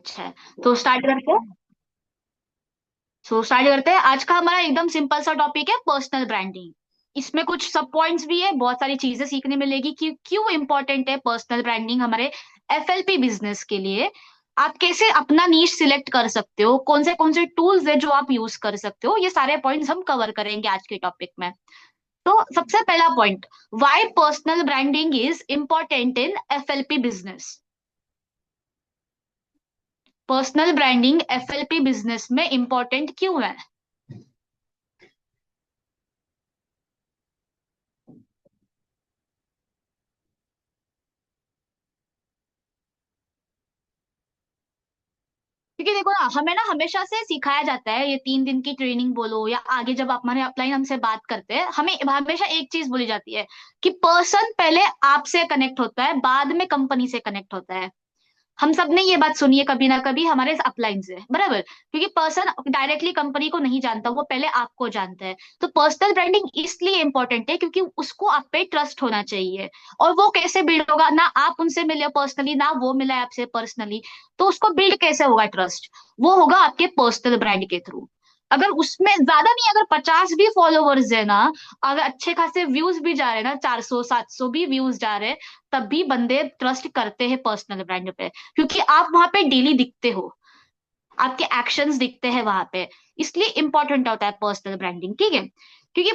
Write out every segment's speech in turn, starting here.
अच्छा है। तो स्टार्ट करते हैं। आज का हमारा एकदम सिंपल सा टॉपिक है पर्सनल ब्रांडिंग। इसमें कुछ सब पॉइंट्स भी है, बहुत सारी चीजें सीखने मिलेगी कि क्यों इंपॉर्टेंट है पर्सनल ब्रांडिंग हमारे एफएलपी बिजनेस के लिए। आप कैसे अपना नीश सिलेक्ट कर सकते हो, कौन से टूल्स है जो आप यूज कर सकते हो, ये सारे पॉइंट्स हम कवर करेंगे आज के टॉपिक में। तो सबसे पहला point, why personal branding is important in FLP business. Personal branding FLP business में इंपॉर्टेंट क्यों है? क्योंकि देखो ना, हमें ना हमेशा से सिखाया जाता है, ये 3 दिन की ट्रेनिंग बोलो या आगे जब आप हमारे अपलाइन हमसे बात करते हैं, हमें हमेशा एक चीज बोली जाती है कि पर्सन पहले आपसे कनेक्ट होता है, बाद में कंपनी से कनेक्ट होता है। हम सब ने ये बात सुनी है कभी ना कभी हमारे अपलाइन से, बराबर। क्योंकि पर्सन डायरेक्टली कंपनी को नहीं जानता, वो पहले आपको जानता है। तो पर्सनल ब्रांडिंग इसलिए इंपॉर्टेंट है क्योंकि उसको आप पे ट्रस्ट होना चाहिए। और वो कैसे बिल्ड होगा, ना आप उनसे मिले पर्सनली, ना वो मिला है आपसे पर्सनली। तो उसको बिल्ड कैसे होगा ट्रस्ट? वो होगा आपके पर्सनल ब्रांड के थ्रू। अगर उसमें ज्यादा नहीं, अगर 50 भी फॉलोवर्स है ना, अगर अच्छे खासे व्यूज भी जा रहे हैं ना, 400 700 भी व्यूज जा रहे हैं, तब भी बंदे ट्रस्ट करते हैं पर्सनल ब्रांड पे। क्योंकि आप वहां पे डेली दिखते हो, आपके एक्शंस दिखते हैं वहां पे। इसलिए इंपॉर्टेंट होता है पर्सनल ब्रांडिंग, ठीक है। क्योंकि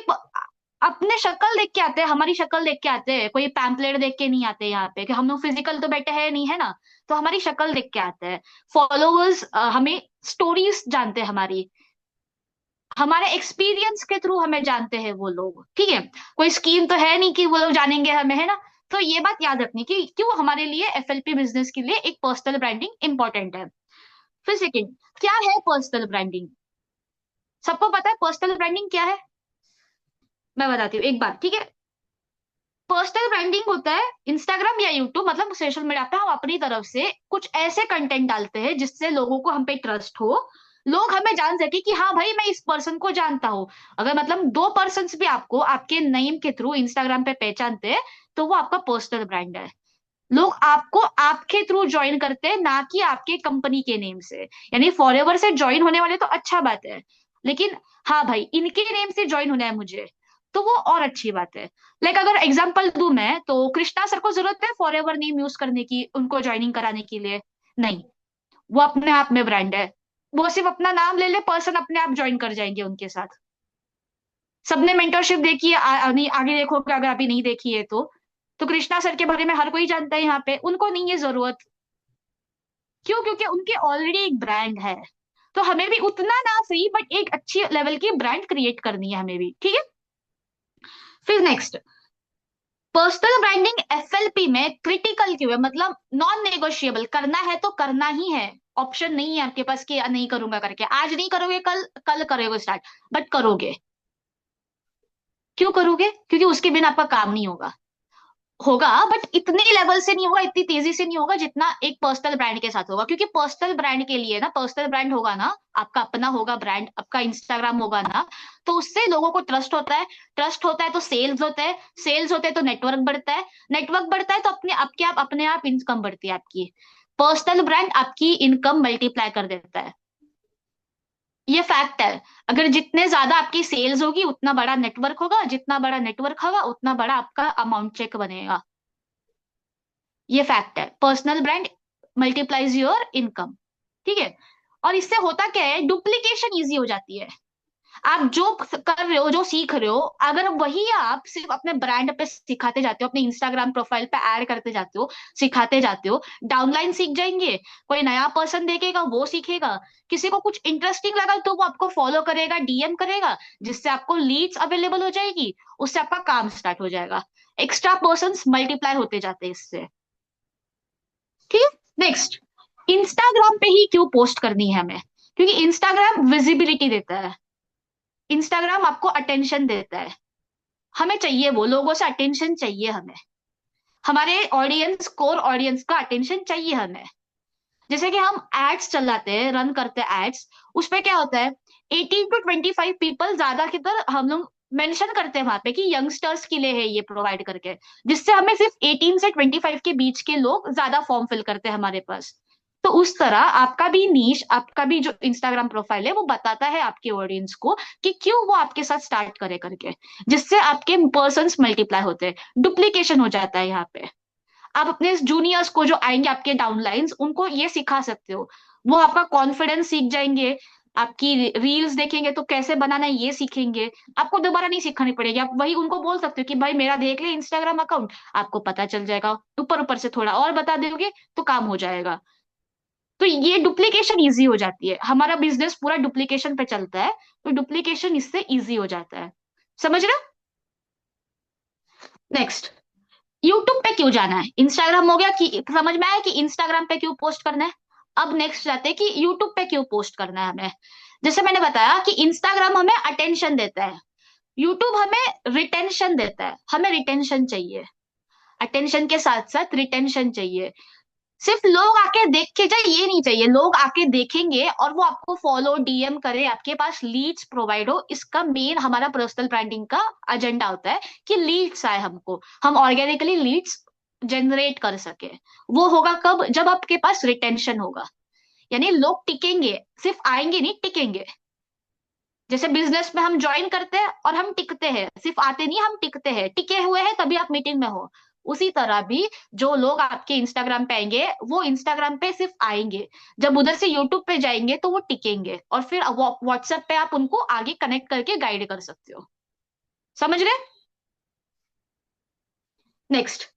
अपने शक्ल देख के आते हैं, हमारी शक्ल देख के आते हैं, कोई पैम्पलेट देख के नहीं आते यहाँ पे कि हम लोग फिजिकल तो बैठे हैं नहीं, है ना। तो हमारी शक्ल देख के आते हैं। फॉलोअर्स हमें स्टोरीज जानते हैं हमारी, हमारे एक्सपीरियंस के थ्रू हमें जानते हैं वो लोग, ठीक है। कोई स्कीम तो है नहीं कि वो लोग जानेंगे हमें, है ना। तो ये बात याद रखनी कि क्यों हमारे लिए एफएलपी बिजनेस के लिए एक पर्सनल ब्रांडिंग इंपॉर्टेंट है। फिर सेकंड, क्या है पर्सनल ब्रांडिंग? सबको पता है पर्सनल ब्रांडिंग क्या है? मैं बताती हूँ एक बार, ठीक है। पर्सनल ब्रांडिंग होता है इंस्टाग्राम या यूट्यूब, मतलब सोशल मीडिया पे हम अपनी तरफ से कुछ ऐसे कंटेंट डालते हैं जिससे लोगों को हम पे ट्रस्ट हो। लोग हमें जान सके कि हाँ भाई, मैं इस पर्सन को जानता हूँ। अगर मतलब 2 पर्सन भी आपको आपके नेम के थ्रू इंस्टाग्राम पे पहचानते हैं, तो वो आपका पर्सनल ब्रांड है। लोग आपको आपके थ्रू ज्वाइन करते हैं, ना कि आपके कंपनी के नेम से। यानी फॉरएवर से ज्वाइन होने वाले तो अच्छा बात है, लेकिन हाँ भाई, इनके नेम से ज्वाइन होना है मुझे, तो वो और अच्छी बात है। लाइक अगर एग्जांपल दूं मैं, तो कृष्णा सर को जरूरत है फॉरएवर नेम यूज करने की, उनको ज्वाइनिंग कराने के लिए? नहीं। वो अपने आप में ब्रांड है। वो सिर्फ अपना नाम ले ले, पर्सन अपने आप ज्वाइन कर जाएंगे उनके साथ। सबने मेंटरशिप देखी है, नहीं आगे देखोगे अगर अभी नहीं देखी है तो कृष्णा सर के बारे में हर कोई जानता है यहाँ पे, उनको नहीं है जरूरत। क्यों? क्योंकि उनके ऑलरेडी एक ब्रांड है। तो हमें भी उतना ना सही, बट एक अच्छी लेवल की ब्रांड क्रिएट करनी है हमें भी, ठीक है। फिर नेक्स्ट, पर्सनल ब्रांडिंग एफएलपी में क्रिटिकल क्यों है, मतलब नॉन नेगोशिएबल, करना है तो करना ही है। ऑप्शन नहीं है आपके पास कि नहीं करूंगा करके, आज नहीं करोगे, कल कल करोगे स्टार्ट, बट करोगे। क्यों करोगे? क्योंकि उसके बिना आपका काम नहीं होगा। होगा, बट इतने लेवल से नहीं होगा, इतनी तेजी से नहीं होगा जितना एक पर्सनल ब्रांड के साथ होगा। क्योंकि पर्सनल ब्रांड के लिए ना, पर्सनल ब्रांड होगा ना, आपका अपना होगा ब्रांड, आपका इंस्टाग्राम होगा ना, तो उससे लोगों को ट्रस्ट होता है। ट्रस्ट होता है तो सेल्स होता है, सेल्स होते हैं तो नेटवर्क बढ़ता है, नेटवर्क बढ़ता है तो अपने आप इनकम बढ़ती है आपकी। पर्सनल ब्रांड आपकी इनकम मल्टीप्लाई कर देता है, ये फैक्ट है। अगर जितने ज्यादा आपकी सेल्स होगी, उतना बड़ा नेटवर्क होगा, जितना बड़ा नेटवर्क होगा उतना बड़ा आपका अमाउंट चेक बनेगा। ये फैक्ट है, personal brand multiplies your income, ठीक है। और इससे होता क्या है, डुप्लीकेशन इजी हो जाती है। आप जो कर रहे हो, जो सीख रहे हो, अगर वही आप सिर्फ अपने ब्रांड पे सिखाते जाते हो, अपने इंस्टाग्राम प्रोफाइल पे ऐड करते जाते हो, सिखाते जाते हो, डाउनलाइन सीख जाएंगे। कोई नया पर्सन देखेगा, वो सीखेगा। किसी को कुछ इंटरेस्टिंग लगा तो वो आपको फॉलो करेगा, डीएम करेगा, जिससे आपको लीड्स अवेलेबल हो जाएगी, उससे आपका काम स्टार्ट हो जाएगा। एक्स्ट्रा पर्सन मल्टीप्लाई होते जाते हैं इससे, ठीक है। नेक्स्ट, इंस्टाग्राम पे ही क्यों पोस्ट करनी है हमें? क्योंकि इंस्टाग्राम विजिबिलिटी देता है, इंस्टाग्राम आपको अटेंशन देता है। हमें चाहिए, वो लोगों से अटेंशन चाहिए हमें, हमारे ऑडियंस, कोर ऑडियंस का अटेंशन चाहिए हमें। जैसे कि हम एड्स चलाते हैं, रन करते हैं एड्स, उस पे क्या होता है, 18 to 25 पीपल ज्यादा की तरह हम लोग मेंशन करते हैं वहां पे कि यंगस्टर्स के लिए है ये प्रोवाइड करके, जिससे हमें सिर्फ 18 से 25 के बीच के लोग ज्यादा फॉर्म फिल करते हैं हमारे पास। तो उस तरह आपका भी नीश, आपका भी जो इंस्टाग्राम प्रोफाइल है वो बताता है आपके ऑडियंस को कि क्यों वो आपके साथ स्टार्ट करे करके, जिससे आपके पर्सन्स मल्टीप्लाई होते हैं, डुप्लीकेशन हो जाता है यहाँ पे। आप अपने जूनियर्स को जो आएंगे आपके डाउनलाइंस, उनको ये सिखा सकते हो, वो आपका कॉन्फिडेंस सीख जाएंगे, आपकी रील्स देखेंगे तो कैसे बनाना है ये सीखेंगे, आपको दोबारा नहीं सिखानी पड़ेगी, आप वही उनको बोल सकते हो कि भाई मेरा देख ले इंस्टाग्राम अकाउंट, आपको पता चल जाएगा, ऊपर ऊपर से थोड़ा और बता दोगे तो काम हो जाएगा। तो ये डुप्लीकेशन इजी हो जाती है, हमारा बिजनेस पूरा डुप्लीकेशन पे चलता है, तो डुप्लीकेशन इससे इजी हो जाता है। समझ रहे हो? नेक्स्ट, यूट्यूब पे क्यों जाना है? इंस्टाग्राम हो गया, कि समझ में आया कि इंस्टाग्राम पे क्यों पोस्ट करना है। अब नेक्स्ट जाते हैं कि यूट्यूब पे क्यों पोस्ट करना है हमें। जैसे मैंने बताया कि इंस्टाग्राम हमें अटेंशन देता है, यूट्यूब हमें रिटेंशन देता है, हमें रिटेंशन चाहिए, अटेंशन के साथ साथ रिटेंशन चाहिए। सिर्फ लोग आके देख के जाए ये नहीं चाहिए, लोग आके देखेंगे और वो आपको फॉलो डीएम करे, आपके पास लीड्स प्रोवाइड हो, इसका मेन हमारा पर्सनल ब्रांडिंग का एजेंडा होता है कि लीड्स आए हमको, हम ऑर्गेनिकली लीड्स जनरेट कर सके। वो होगा कब? जब आपके पास रिटेंशन होगा, यानी लोग टिकेंगे, सिर्फ आएंगे नहीं, टिकेंगे। जैसे बिजनेस में हम ज्वाइन करते हैं और हम टिकते हैं, सिर्फ आते नहीं, हम टिकते हैं, टिके हुए हैं तभी आप मीटिंग में हो। उसी तरह भी जो लोग आपके इंस्टाग्राम पे आएंगे वो इंस्टाग्राम पे सिर्फ आएंगे, जब उधर से यूट्यूब पे जाएंगे तो वो टिकेंगे, और फिर व्हाट्सएप पे आप उनको आगे कनेक्ट करके गाइड कर सकते हो। समझ रहे? Next,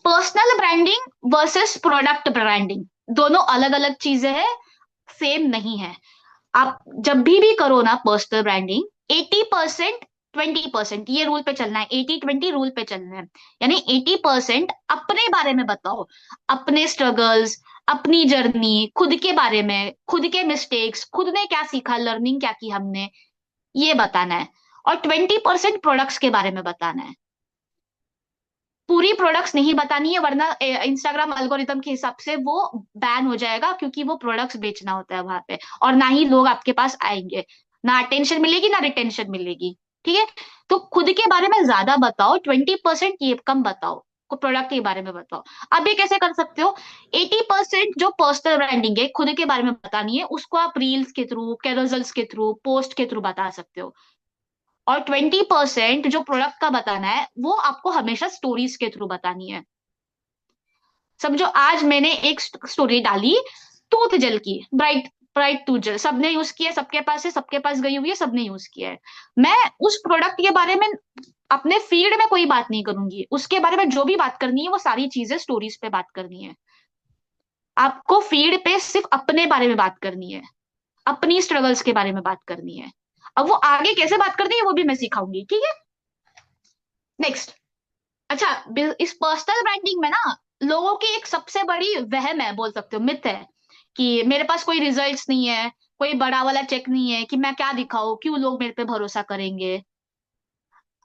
personal branding versus product branding, दोनों अलग अलग चीजें हैं, सेम नहीं है। आप जब भी करो ना पर्सनल ब्रांडिंग, 80% 20%, ये रूल पे चलना है, 80-20 रूल पे चलना है। यानी 80% अपने बारे में बताओ, अपने स्ट्रगल्स, अपनी जर्नी, खुद के बारे में, खुद के मिस्टेक्स, खुद ने क्या सीखा, लर्निंग क्या की हमने, ये बताना है। और 20% प्रोडक्ट्स के बारे में बताना है। पूरी प्रोडक्ट्स नहीं बतानी है, वरना इंस्टाग्राम एल्गोरिदम के हिसाब से वो बैन हो जाएगा, क्योंकि वो प्रोडक्ट्स बेचना होता है वहां पे, और ना ही लोग आपके पास आएंगे, ना अटेंशन मिलेगी ना रिटेंशन मिलेगी। ठीक है? तो खुद के बारे में ज्यादा बताओ, 20% ये कम बताओ, को प्रोडक्ट के बारे में बताओ। अब ये कैसे कर सकते हो? 80% जो पर्सनल ब्रांडिंग है, खुद के बारे में बतानी है, उसको आप रील्स के थ्रू, कैरोजल्स के थ्रू, पोस्ट के थ्रू बता सकते हो। और 20% जो प्रोडक्ट का बताना है वो आपको हमेशा स्टोरीज के थ्रू बतानी है। समझो आज मैंने एक स्टोरी डाली टूथ जेल की, ब्राइट ब्राइट टूथ जेल, सबने यूज किया, सबके पास है, सबके पास गई हुई है, सबने यूज किया है। मैं उस प्रोडक्ट के बारे में अपने फील्ड में कोई बात नहीं करूंगी, उसके बारे में जो भी बात करनी है वो सारी चीजें स्टोरीज पे बात करनी है। आपको फील्ड पे सिर्फ अपने बारे में बात करनी है, अपनी स्ट्रगल्स के बारे में बात करनी है। अब वो आगे कैसे बात करनी है वो भी मैं सिखाऊंगी, ठीक है? नेक्स्ट, अच्छा, इस पर्सनल ब्रांडिंग में ना लोगों की एक सबसे बड़ी वहम है, बोल सकते हो मिथ है, कि मेरे पास कोई रिजल्ट्स नहीं है, कोई बड़ा वाला चेक नहीं है, कि मैं क्या दिखाऊं, क्यों लोग मेरे पे भरोसा करेंगे।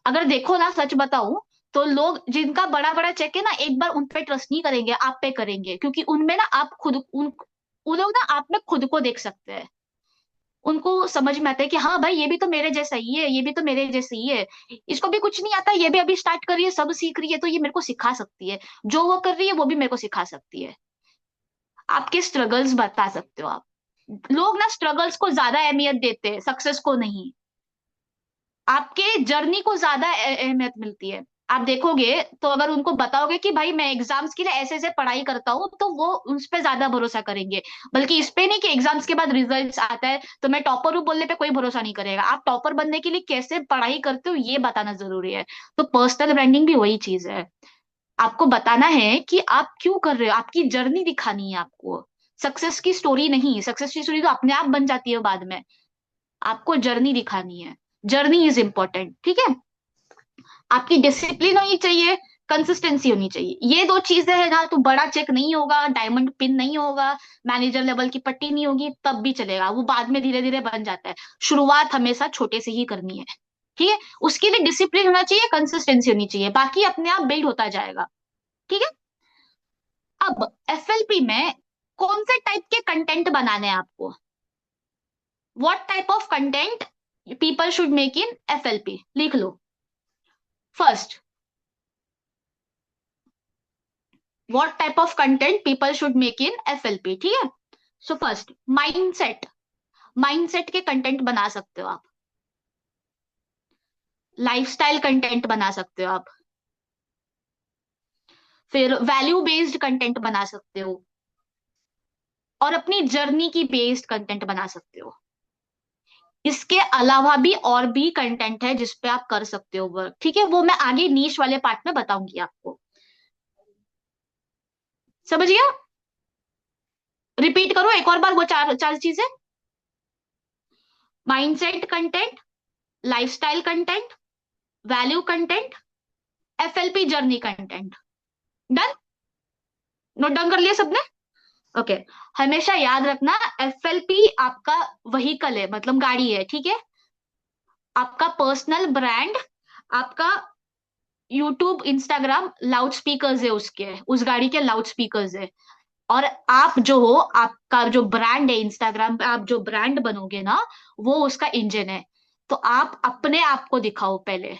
अगर देखो ना, सच बताऊं तो लोग जिनका बड़ा बड़ा चेक है ना, एक बार उन पे ट्रस्ट नहीं करेंगे, आप पे करेंगे, क्योंकि उनमें ना आप खुद उन लोग ना आप में खुद को देख सकते हैं। उनको समझ में आता है कि हाँ भाई ये भी तो मेरे जैसा ही है, ये भी तो मेरे जैसे ही है, इसको भी कुछ नहीं आता, ये भी अभी स्टार्ट कर रही है, सब सीख रही है, तो ये मेरे को सिखा सकती है, जो वो कर रही है वो भी मेरे को सिखा सकती है। आपके स्ट्रगल्स बता सकते हो आप। लोग ना स्ट्रगल्स को ज्यादा अहमियत देते हैं, सक्सेस को नहीं। आपके जर्नी को ज्यादा अहमियत मिलती है। आप देखोगे तो अगर उनको बताओगे कि भाई मैं एग्जाम्स के लिए ऐसे ऐसे पढ़ाई करता हूँ, तो वो उस पे ज्यादा भरोसा करेंगे, बल्कि इस पे नहीं कि एग्जाम्स के बाद रिजल्ट्स आता है तो मैं टॉपर हूँ बोलने पे कोई भरोसा नहीं करेगा। आप टॉपर बनने के लिए कैसे पढ़ाई करते हो ये बताना जरूरी है। तो पर्सनल ब्रांडिंग भी वही चीज है, आपको बताना है कि आप क्यों कर रहे हो, आपकी जर्नी दिखानी है आपको, सक्सेस की स्टोरी नहीं। सक्सेस की स्टोरी तो अपने आप बन जाती है बाद में, आपको जर्नी दिखानी है, जर्नी इज इंपॉर्टेंट। ठीक है? आपकी डिसिप्लिन होनी चाहिए, कंसिस्टेंसी होनी चाहिए, ये दो चीजें है ना, तो बड़ा चेक नहीं होगा, डायमंड पिन नहीं होगा, मैनेजर लेवल की पट्टी नहीं होगी, तब भी चलेगा, वो बाद में धीरे धीरे बन जाता है। शुरुआत हमेशा छोटे से ही करनी है। ठीक है? उसके लिए डिसिप्लिन होना चाहिए, कंसिस्टेंसी होनी चाहिए, बाकी अपने आप बिल्ड होता जाएगा। ठीक है? अब एफएलपी में कौन से टाइप के कंटेंट बनाने हैं आपको, what type of content people should make in FLP, लिख लो। First, what type of content people should make in FLP, ठीक है। So first, mindset. माइंडसेट के कंटेंट बना सकते हो आप। लाइफस्टाइल कंटेंट बना सकते हो आप। फिर वैल्यू बेस्ड कंटेंट बना सकते हो, और अपनी जर्नी की बेस्ड कंटेंट बना सकते हो। इसके अलावा भी और भी कंटेंट है जिसपे आप कर सकते हो वर्क, ठीक है। वो मैं आगे नीश वाले पार्ट में बताऊंगी आपको। समझ गया? रिपीट करो एक और बार वो चार चार चीजें। Mindset content, lifestyle content, value content, FLP journey content. Done? Note down कर लिया सबने? ओके। हमेशा याद रखना, एफएलपी आपका वहीकल है, मतलब गाड़ी है, ठीक है। आपका पर्सनल ब्रांड, आपका यूट्यूब, इंस्टाग्राम लाउड स्पीकर्स है, उसके उस गाड़ी के लाउड स्पीकर्स है। और आप जो हो, आपका जो ब्रांड है इंस्टाग्राम पे, आप जो ब्रांड बनोगे ना, वो उसका इंजन है। तो आप अपने आप को दिखाओ पहले।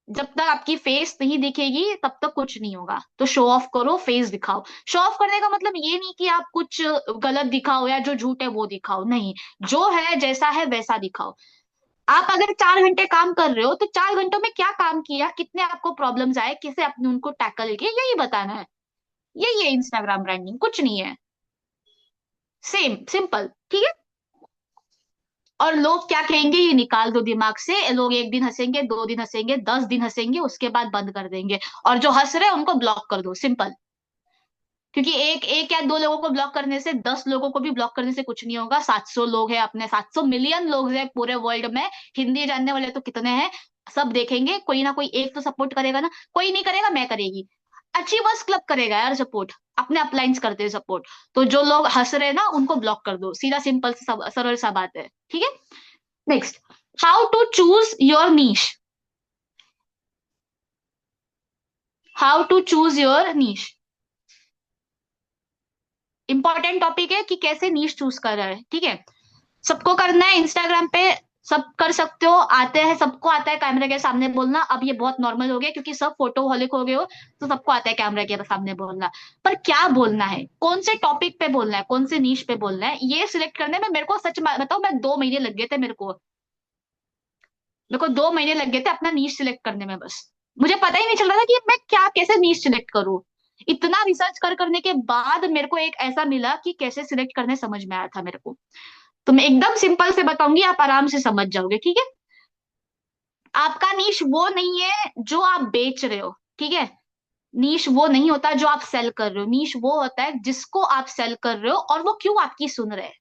जब तक आपकी फेस नहीं दिखेगी तब तक कुछ नहीं होगा। तो शो ऑफ करो, फेस दिखाओ। शो ऑफ करने का मतलब ये नहीं कि आप कुछ गलत दिखाओ या जो झूठ है वो दिखाओ, नहीं। जो है, जैसा है वैसा दिखाओ। आप अगर 4 घंटे काम कर रहे हो तो 4 घंटों में क्या काम किया, कितने आपको प्रॉब्लम्स आए, कैसे आपने उनको टैकल किए, यही बताना है। यही है इंस्टाग्राम ब्रांडिंग, कुछ नहीं है। सेम सिंपल, ठीक है। और लोग क्या कहेंगे ये निकाल दो दिमाग से। लोग 1 दिन हंसेंगे, 2 दिन हंसेंगे, 10 दिन हंसेंगे, उसके बाद बंद कर देंगे। और जो हंस रहे हैं उनको ब्लॉक कर दो, सिंपल। क्योंकि एक एक या दो लोगों को ब्लॉक करने से, 10 लोगों को भी ब्लॉक करने से कुछ नहीं होगा। 700 लोग हैं, अपने 700 मिलियन लोग हैं पूरे वर्ल्ड में। हिंदी जानने वाले तो कितने हैं। सब देखेंगे, कोई ना कोई एक तो सपोर्ट करेगा ना। कोई नहीं करेगा, मैं करेगी। अचीवर्स क्लब करेगा यार सपोर्ट। अपने अपलाइंस करते हैं सपोर्ट। तो जो लोग हंस रहे हैं ना, उनको ब्लॉक कर दो, सीधा सिंपल सरल सा बात है, ठीक है। Next, how to choose your niche. How to choose your niche, important topic है कि कैसे नीश चूज कर रहा है, ठीक है। सबको करना है इंस्टाग्राम पे। सब कर सकते हो, आते हैं, सबको आता है कैमरे के सामने बोलना। अब ये बहुत नॉर्मल हो गया क्योंकि सब फोटो हॉलिक हो गए हो। तो सबको आता है कैमरे के सामने बोलना। पर क्या बोलना है, कौन से टॉपिक पे बोलना है, कौन से नीश पे बोलना है, ये सिलेक्ट करने में मेरे को सच बताओ, मैं 2 महीने लग गए थे मेरे को 2 महीने लग गए थे अपना नीश सिलेक्ट करने में, बस। मुझे पता ही नहीं चल रहा था कि मैं क्या, कैसे नीश सिलेक्ट करूं। इतना रिसर्च करने के बाद मेरे को एक ऐसा मिला कि कैसे सिलेक्ट करने समझ में आया था मेरे को। तो मैं एकदम सिंपल से बताऊंगी, आप आराम से समझ जाओगे, ठीक है। आपका नीश वो नहीं है जो आप बेच रहे हो, ठीक है। नीश वो नहीं होता जो आप सेल कर रहे हो। नीश वो होता है जिसको आप सेल कर रहे हो और वो क्यों आपकी सुन रहे हैं।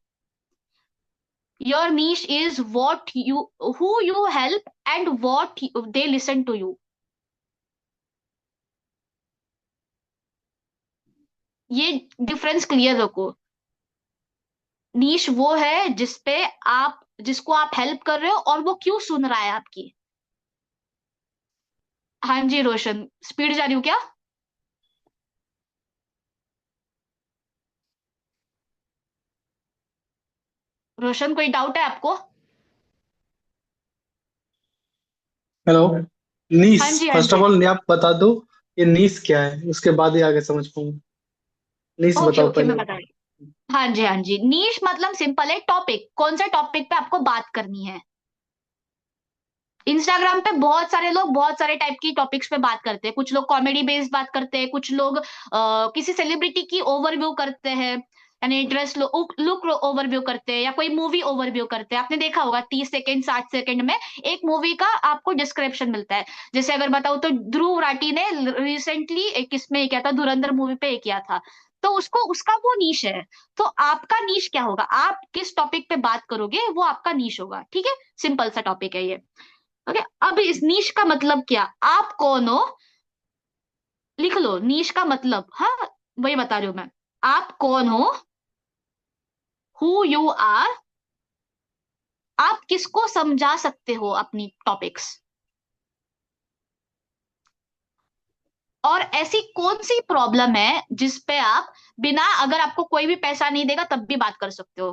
Your niche is what you, who you help and what they listen to you. ये डिफरेंस क्लियर रखो। नीश वो है जिसपे आप, जिसको आप हेल्प कर रहे हो और वो क्यों सुन रहा है आपकी। हाँ जी रोशन, स्पीड जा रही हूँ क्या? रोशन, कोई डाउट है आपको? हेलो। नीस, हाँ जी, हाँ फर्स्ट ऑफ जी। ऑल आप बता दो ये नीस क्या है, उसके बाद ही आगे समझ पाऊंगा। नीस ओके बताओ ओके, मैं पहले। बता रही हूँ। हाँ जी, हाँ जी। नीश मतलब सिंपल है, टॉपिक, कौन सा टॉपिक पे आपको बात करनी है। इंस्टाग्राम पे बहुत सारे लोग बहुत सारे टाइप की टॉपिक्स पे बात करते हैं। कुछ लोग कॉमेडी बेस्ड बात करते हैं, कुछ लोग किसी सेलिब्रिटी की ओवरव्यू करते हैं, यानी ड्रेस लुक ओवरव्यू करते हैं, या कोई मूवी ओवरव्यू करते हैं। आपने देखा होगा 30 सेकंड 60 सेकंड में एक मूवी का आपको डिस्क्रिप्शन मिलता है। जैसे अगर बताऊं तो ध्रुव राठी ने रिसेंटली एक इसमें किया था, धुरंधर मूवी पे किया था। तो उसको, उसका वो नीश है। तो आपका नीश क्या होगा, आप किस टॉपिक पे बात करोगे वो आपका नीश होगा, ठीक है। सिंपल सा टॉपिक है ये। ओके, अब इस नीश का मतलब क्या, आप कौन हो, लिख लो नीश का मतलब। हाँ, वही बता रही हूं मैं। आप कौन हो, हु यू आर, आप किसको समझा सकते हो अपनी टॉपिक्स। और ऐसी कौन सी प्रॉब्लम है जिस पे आप बिना, अगर आपको कोई भी पैसा नहीं देगा तब भी बात कर सकते हो।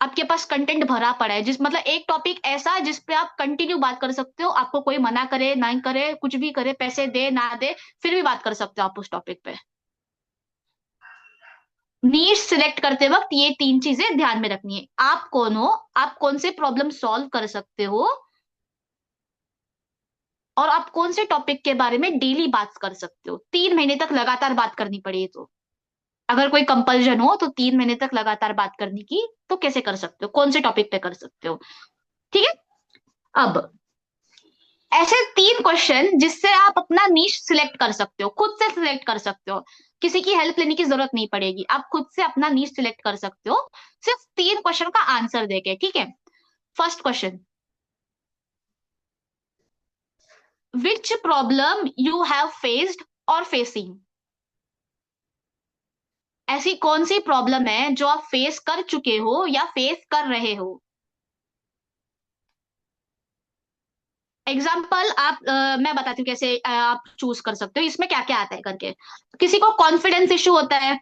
आपके पास कंटेंट भरा पड़ा है, जिस मतलब एक टॉपिक ऐसा है जिस पे आप कंटिन्यू बात कर सकते हो, आपको कोई मना करे ना करे, कुछ भी करे, पैसे दे ना दे, फिर भी बात कर सकते हो आप उस टॉपिक पे। नीश सिलेक्ट करते वक्त ये तीन चीजें ध्यान में रखनी है। आप कौन हो, आप कौन से प्रॉब्लम सॉल्व कर सकते हो, और आप कौन से टॉपिक के बारे में डेली बात कर सकते हो। 3 महीने तक लगातार बात करनी पड़ी तो, अगर कोई कंपल्जन हो तो 3 महीने तक लगातार बात करने की, तो कैसे कर सकते हो, कौन से टॉपिक पे कर सकते हो। ठीक है। अब ऐसे 3 क्वेश्चन जिससे आप अपना नीश सिलेक्ट कर सकते हो, खुद से सिलेक्ट कर सकते हो, किसी की हेल्प लेने की जरूरत नहीं पड़ेगी, आप खुद से अपना नीश सिलेक्ट कर सकते हो, सिर्फ 3 क्वेश्चन का आंसर देके। ठीक है। First question, which problem you have faced और फेसिंग। ऐसी कौन सी प्रॉब्लम है जो आप फेस कर चुके हो या फेस कर रहे हो। एग्जाम्पल आप मैं बताती हूँ कैसे आप चूज कर सकते हो, इसमें क्या क्या आता है करके। किसी को कॉन्फिडेंस इशू होता है,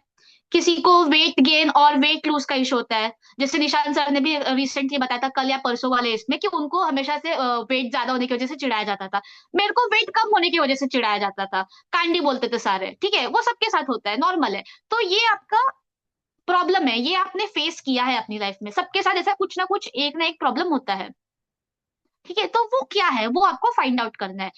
किसी को वेट गेन और वेट लूज का इशू होता है। जैसे निशांत सर ने भी रिसेंटली बताया था कल या परसों वाले इसमें, कि उनको हमेशा से वेट ज्यादा होने की वजह से चिढ़ाया जाता था। मेरे को वेट कम होने की वजह से चिढ़ाया जाता था, कांडी बोलते थे सारे। ठीक है, वो सबके साथ होता है, नॉर्मल है। तो ये आपका प्रॉब्लम है, ये आपने फेस किया है अपनी लाइफ में, सबके साथ ऐसा कुछ ना एक प्रॉब्लम होता है। ठीक है, तो वो क्या है वो आपको फाइंड आउट करना है।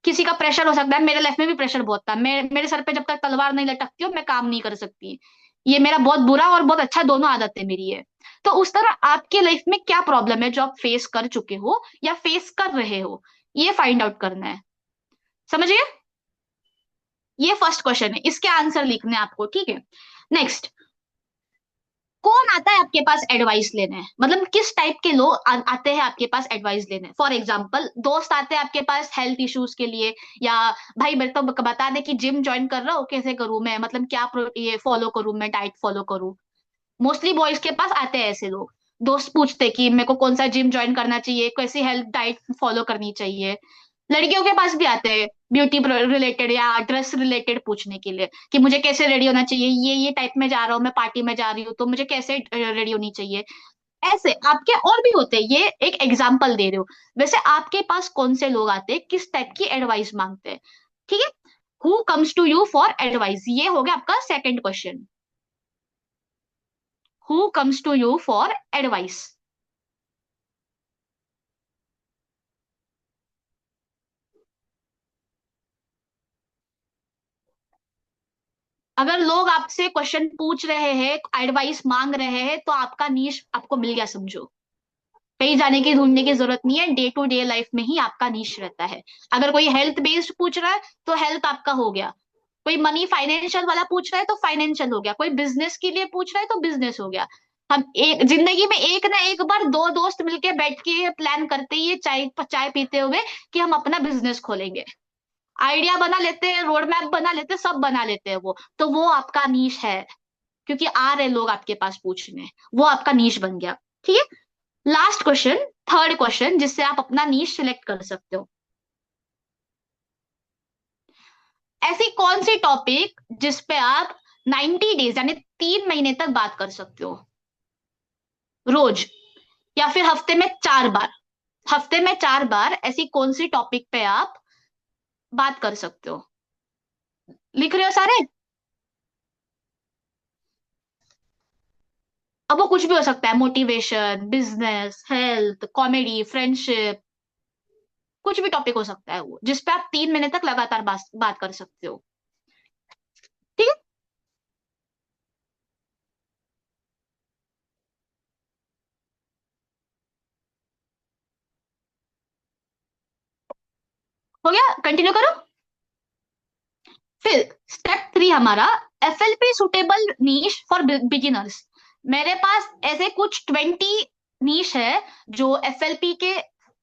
किसी का प्रेशर हो सकता है, मेरे लाइफ में भी प्रेशर बहुत था, मेरे सर पे जब तक तलवार नहीं लटकती हो मैं काम नहीं कर सकती। ये मेरा बहुत बुरा और बहुत अच्छा दोनों आदत है मेरी है। तो उस तरह आपके लाइफ में क्या प्रॉब्लम है जो आप फेस कर चुके हो या फेस कर रहे हो, ये फाइंड आउट करना है। समझिए, ये फर्स्ट क्वेश्चन है, इसके आंसर लिखने हैं आपको। ठीक है। नेक्स्ट, कौन आता है आपके पास एडवाइस लेने, मतलब किस टाइप के लोग आते हैं आपके पास एडवाइस लेने। फॉर एग्जाम्पल, दोस्त आते हैं आपके पास हेल्थ इश्यूज के लिए, या भाई मेरे तो बता दे कि जिम ज्वाइन कर रहा हूँ, कैसे करूं मैं, मतलब क्या ये फॉलो करूं, मैं डाइट फॉलो करूं। मोस्टली बॉयज के पास आते हैं ऐसे लोग। दोस्त पूछते कि मेरे को कौन सा जिम ज्वाइन करना चाहिए, कैसी हेल्थ डाइट फॉलो करनी चाहिए। लड़कियों के पास भी आते हैं ब्यूटी रिलेटेड या ड्रेस रिलेटेड पूछने के लिए, कि मुझे कैसे रेडी होना चाहिए, ये टाइप में जा रहा हूँ, मैं पार्टी में जा रही हूँ तो मुझे कैसे रेडी होनी चाहिए। ऐसे आपके और भी होते हैं, ये एक एग्जाम्पल दे रहे हो। वैसे आपके पास कौन से लोग आते हैं, किस टाइप की एडवाइस मांगते हैं। ठीक है। Who comes to you for advice, ये हो गया आपका second question. Who comes to you for advice. अगर लोग आपसे क्वेश्चन पूछ रहे हैं, एडवाइस मांग रहे हैं, तो आपका नीश आपको मिल गया समझो। कहीं जाने की ढूंढने की जरूरत नहीं है, डे टू डे लाइफ में ही आपका नीश रहता है। अगर कोई हेल्थ बेस्ड पूछ रहा है तो हेल्थ आपका हो गया, कोई मनी फाइनेंशियल वाला पूछ रहा है तो फाइनेंशियल हो गया, कोई बिजनेस के लिए पूछ रहा है तो बिजनेस हो गया। हम एक जिंदगी में एक ना एक बार दो दोस्त मिलके बैठ के प्लान करते ही है, चाय चाय पीते हुए, कि हम अपना बिजनेस खोलेंगे। आइडिया बना लेते हैं, रोड मैप बना लेते हैं, सब बना लेते हैं वो, तो वो आपका नीश है। क्योंकि आ रहे लोग आपके पास पूछने, वो आपका नीश बन गया। ठीक है। लास्ट क्वेश्चन, थर्ड क्वेश्चन, जिससे आप अपना नीश सिलेक्ट कर सकते हो। ऐसी कौन सी टॉपिक जिस पे आप 90 डेज यानी 3 महीने तक बात कर सकते हो, रोज, या फिर हफ्ते में 4 बार। हफ्ते में 4 बार ऐसी कौन सी टॉपिक पे आप बात कर सकते हो। लिख रहे हो सारे। अब वो कुछ भी हो सकता है, motivation, business, health, comedy, friendship, कुछ भी टॉपिक हो सकता है वो, जिस पे आप 3 महीने तक लगातार बात कर सकते हो। ठीक है। हो गया, कंटिन्यू करो। फिर स्टेप 3 हमारा, FLP suitable niche for beginners. मेरे पास ऐसे कुछ 20 नीश है जो एफएलपी के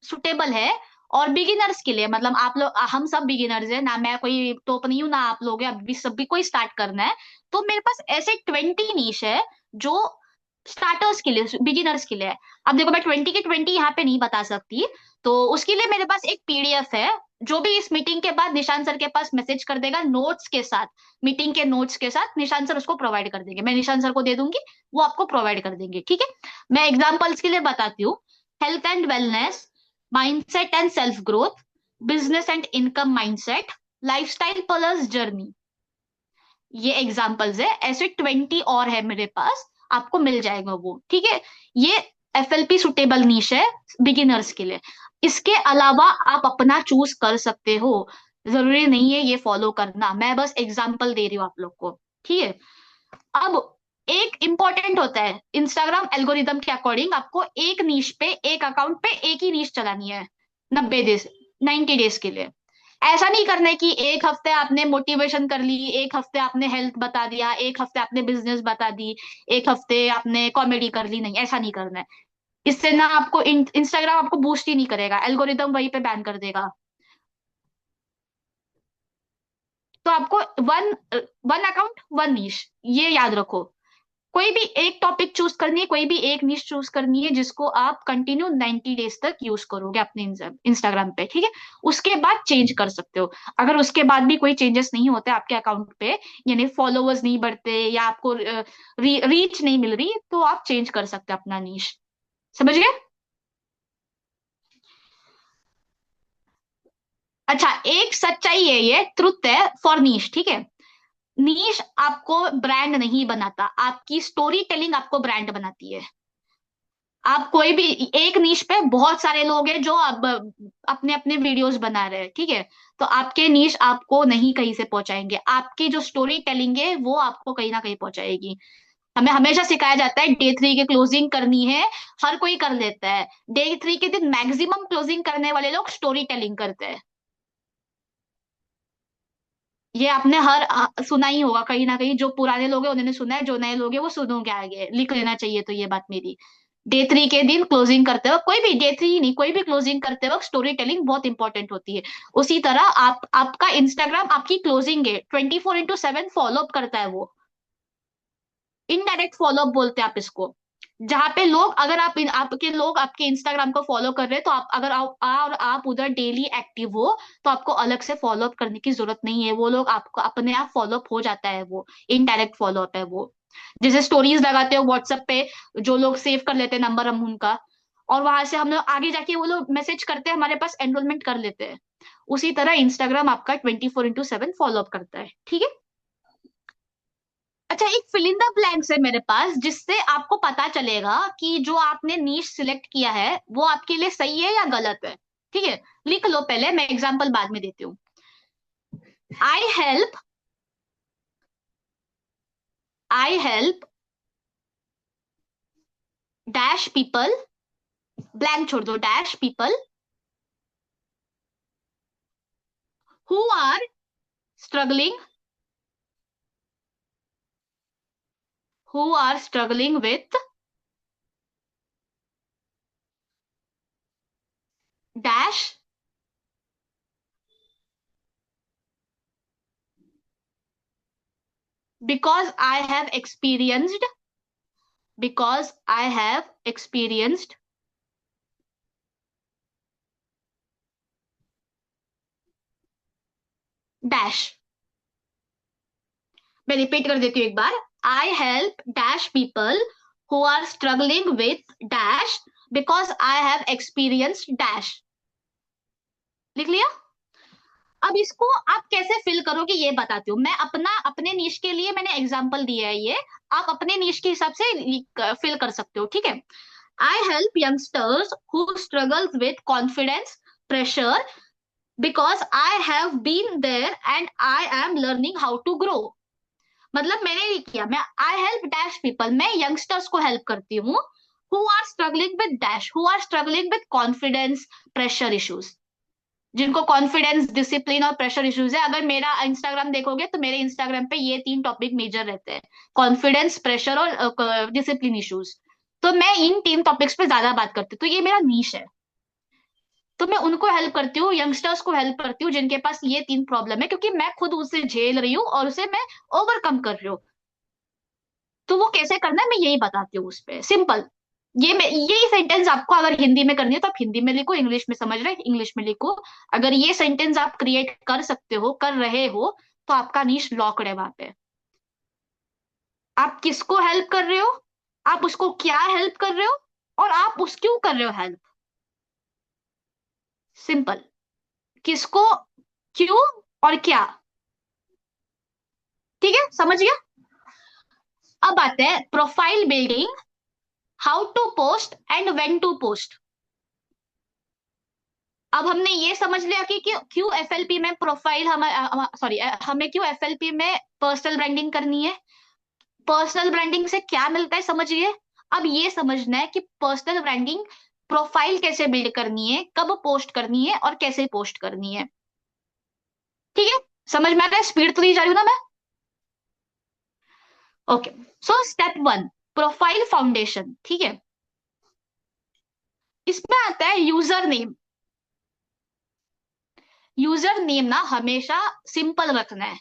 सुटेबल है, और बिगिनर्स के लिए, मतलब आप लोग, हम सब बिगिनर्स है ना, मैं कोई टॉप नहीं हूं ना आप लोग हैं, अभी सभी को स्टार्ट करना है। तो मेरे पास ऐसे 20 नीश है जो स्टार्टर्स के लिए, बिगिनर्स के लिए है। अब देखो, मैं 20 के 20 यहाँ पे नहीं बता सकती, तो उसके लिए मेरे पास एक पीडीएफ है, जो भी इस मीटिंग के बाद निशांत सर के पास मैसेज कर देगा नोट्स के साथ, मीटिंग के नोट्स के साथ, निशांत सर उसको प्रोवाइड कर देंगे, मैं निशांत सर को दे दूंगी, वो आपको प्रोवाइड कर देंगे, ठीक है। मैं एग्जांपल्स के लिए बताती हूँ। Health and wellness, mindset and self growth, business and income mindset, lifestyle plus journey, ये एग्जांपल्स है। ऐसे 20 और है मेरे पास, आपको मिल जाएगा वो, ठीक है। ये एफएलपी सुटेबल नीश है बिगिनर्स के लिए। इसके अलावा आप अपना चूज कर सकते हो, जरूरी नहीं है ये फॉलो करना, मैं बस एग्जांपल दे रही हूँ आप लोग को, ठीक है। अब एक इंपॉर्टेंट होता है, इंस्टाग्राम एल्गोरिदम के अकॉर्डिंग आपको एक नीश पे, एक अकाउंट पे एक ही नीश चलानी है 90 डेज, 90 डेज के लिए। ऐसा नहीं करना है कि एक हफ्ते आपने मोटिवेशन कर ली, एक हफ्ते आपने हेल्थ बता दिया, एक हफ्ते आपने बिजनेस बता दी, एक हफ्ते आपने कॉमेडी कर ली, नहीं ऐसा नहीं करना है। इससे ना आपको इंस्टाग्राम आपको बूस्ट ही नहीं करेगा, एल्गोरिदम वहीं पे बैन कर देगा। तो आपको वन वन अकाउंट वन नीश, ये याद रखो। कोई भी एक टॉपिक चूज करनी है, कोई भी एक निश चूज करनी है जिसको आप कंटिन्यू 90 डेज तक यूज करोगे अपने इंस्टाग्राम पे, ठीक है। उसके बाद चेंज कर सकते हो। अगर उसके बाद भी कोई चेंजेस नहीं होते आपके अकाउंट पे, यानी फॉलोअर्स नहीं बढ़ते या आपको रीच नहीं मिल रही, तो आप चेंज कर सकते हो अपना निश। समझ गए? अच्छा, एक सच्चाई है, ये ट्रुथ है फॉर नीश, ठीक है। नीश आपको ब्रांड नहीं बनाता, आपकी स्टोरी टेलिंग आपको ब्रांड बनाती है। आप कोई भी एक नीश पे बहुत सारे लोग हैं जो अब अपने अपने वीडियोस बना रहे हैं, ठीक है। तो आपके नीश आपको नहीं कहीं से पहुंचाएंगे, आपकी जो स्टोरी टेलिंग है वो आपको कहीं ना कहीं पहुंचाएगी। हमें हमेशा सिखाया जाता है डे 3 की क्लोजिंग करनी है, हर कोई कर लेता है। डे 3 के दिन मैक्सिमम क्लोजिंग करने वाले लोग स्टोरी टेलिंग करते हैं। ये आपने सुना ही होगा कहीं ना कहीं, जो पुराने लोग हैं उन्होंने सुना है, जो नए लोग हैं वो सुनोगे, आगे लिख लेना चाहिए तो ये बात मेरी। डे 3 के दिन क्लोजिंग करते वक्त, कोई भी डे 3 ही नहीं, कोई भी क्लोजिंग करते वक्त स्टोरी टेलिंग बहुत इंपॉर्टेंट होती है। उसी तरह आप, आपका इंस्टाग्राम आपकी क्लोजिंग है, 24/7 फॉलो अप करता है वो, इनडायरेक्ट फॉलो अप बोलते हैं आप इसको। जहां पे लोग, अगर आपके लोग आपके इंस्टाग्राम को फॉलो कर रहे हैं, तो आप अगर आप उधर डेली एक्टिव हो, तो आपको अलग से फॉलो अप करने की जरूरत नहीं है, वो लोग आपको अपने आप फॉलो अप हो जाता है, वो इनडायरेक्ट फॉलो अप है वो। जैसे स्टोरीज लगाते हो व्हाट्सएप पे, जो लोग सेव कर लेते हैं नंबर हम उनका, और वहां से हम लोग आगे जाके वो लोग मैसेज करते हैं, हमारे पास एनरोलमेंट कर लेते हैं। उसी तरह इंस्टाग्राम आपका 24/7 फॉलो अप करता है, ठीक है। अच्छा, एक फिल इन द ब्लैंक्स है मेरे पास, जिससे आपको पता चलेगा कि जो आपने नीश सिलेक्ट किया है वो आपके लिए सही है या गलत है, ठीक है। लिख लो पहले, मैं एग्जांपल बाद में देती हूँ। I help, I help dash people, blank छोड़ दो, dash people who are struggling, who are struggling with dash, because I have experienced, because I have experienced dash. मैं रिपीट कर देती हूँ एक बार। I help dash people who are struggling with dash, because I have experience dash. लिख लिया? अब इसको आप कैसे फिल करोगे ये बताती हूँ मैं। अपना, अपने नीश के लिए मैंने एग्जाम्पल दिया है ये, आप अपने नीश के हिसाब से फिल कर सकते हो, ठीक है। I help youngsters who struggles with confidence, pressure, because I have been there and I am learning how to grow. मतलब मैंने ये किया, मैं आई हेल्प डैश पीपल, मैं यंगस्टर्स को हेल्प करती हूँ, who are struggling with dash, who are struggling with confidence, pressure issues, जिनको कॉन्फिडेंस, डिसिप्लिन और प्रेशर इश्यूज है। अगर मेरा इंस्टाग्राम देखोगे तो मेरे इंस्टाग्राम पे ये 3 टॉपिक मेजर रहते हैं, कॉन्फिडेंस, प्रेशर और डिसिप्लिन इश्यूज। तो मैं इन 3 टॉपिक्स पे ज्यादा बात करती हूँ, तो ये मेरा नीश है। तो मैं उनको हेल्प करती हूँ, यंगस्टर्स को हेल्प करती हूँ जिनके पास ये 3 प्रॉब्लम है, क्योंकि मैं खुद उसे झेल रही हूँ और उसे मैं ओवरकम कर रही हूँ। तो वो कैसे करना है मैं यही बताती हूँ उस पे, सिंपल। यही सेंटेंस आपको अगर हिंदी में करनी है तो आप हिंदी में लिखो, इंग्लिश में समझ रहे इंग्लिश में लिखो। अगर ये सेंटेंस आप क्रिएट कर सकते हो, कर रहे हो, तो आपका नीश लॉक्ड है वहां पे। आप किसको हेल्प कर रहे हो, आप उसको क्या हेल्प कर रहे हो, और आप उस क्यों कर रहे हो हेल्प। सिंपल। किसको, क्यों, और क्या। ठीक है, समझ गया। अब आते हैं profile building, how to post and when to post. अब हमने ये समझ लिया कि क्यों एफएलपी में प्रोफाइल, हम सॉरी, हमें क्यों एफएलपी में पर्सनल ब्रांडिंग करनी है। पर्सनल ब्रांडिंग से क्या मिलता है समझिए। अब ये समझना है कि पर्सनल ब्रांडिंग, प्रोफाइल कैसे बिल्ड करनी है, कब पोस्ट करनी है, और कैसे पोस्ट करनी है। ठीक है, समझ में आ रहा है, स्पीड तो नहीं जा रही हूँ ना मैं। Okay. So step one, profile foundation. ठीक है, इसमें आता है यूजर नेम। यूजर नेम ना हमेशा सिंपल रखना है,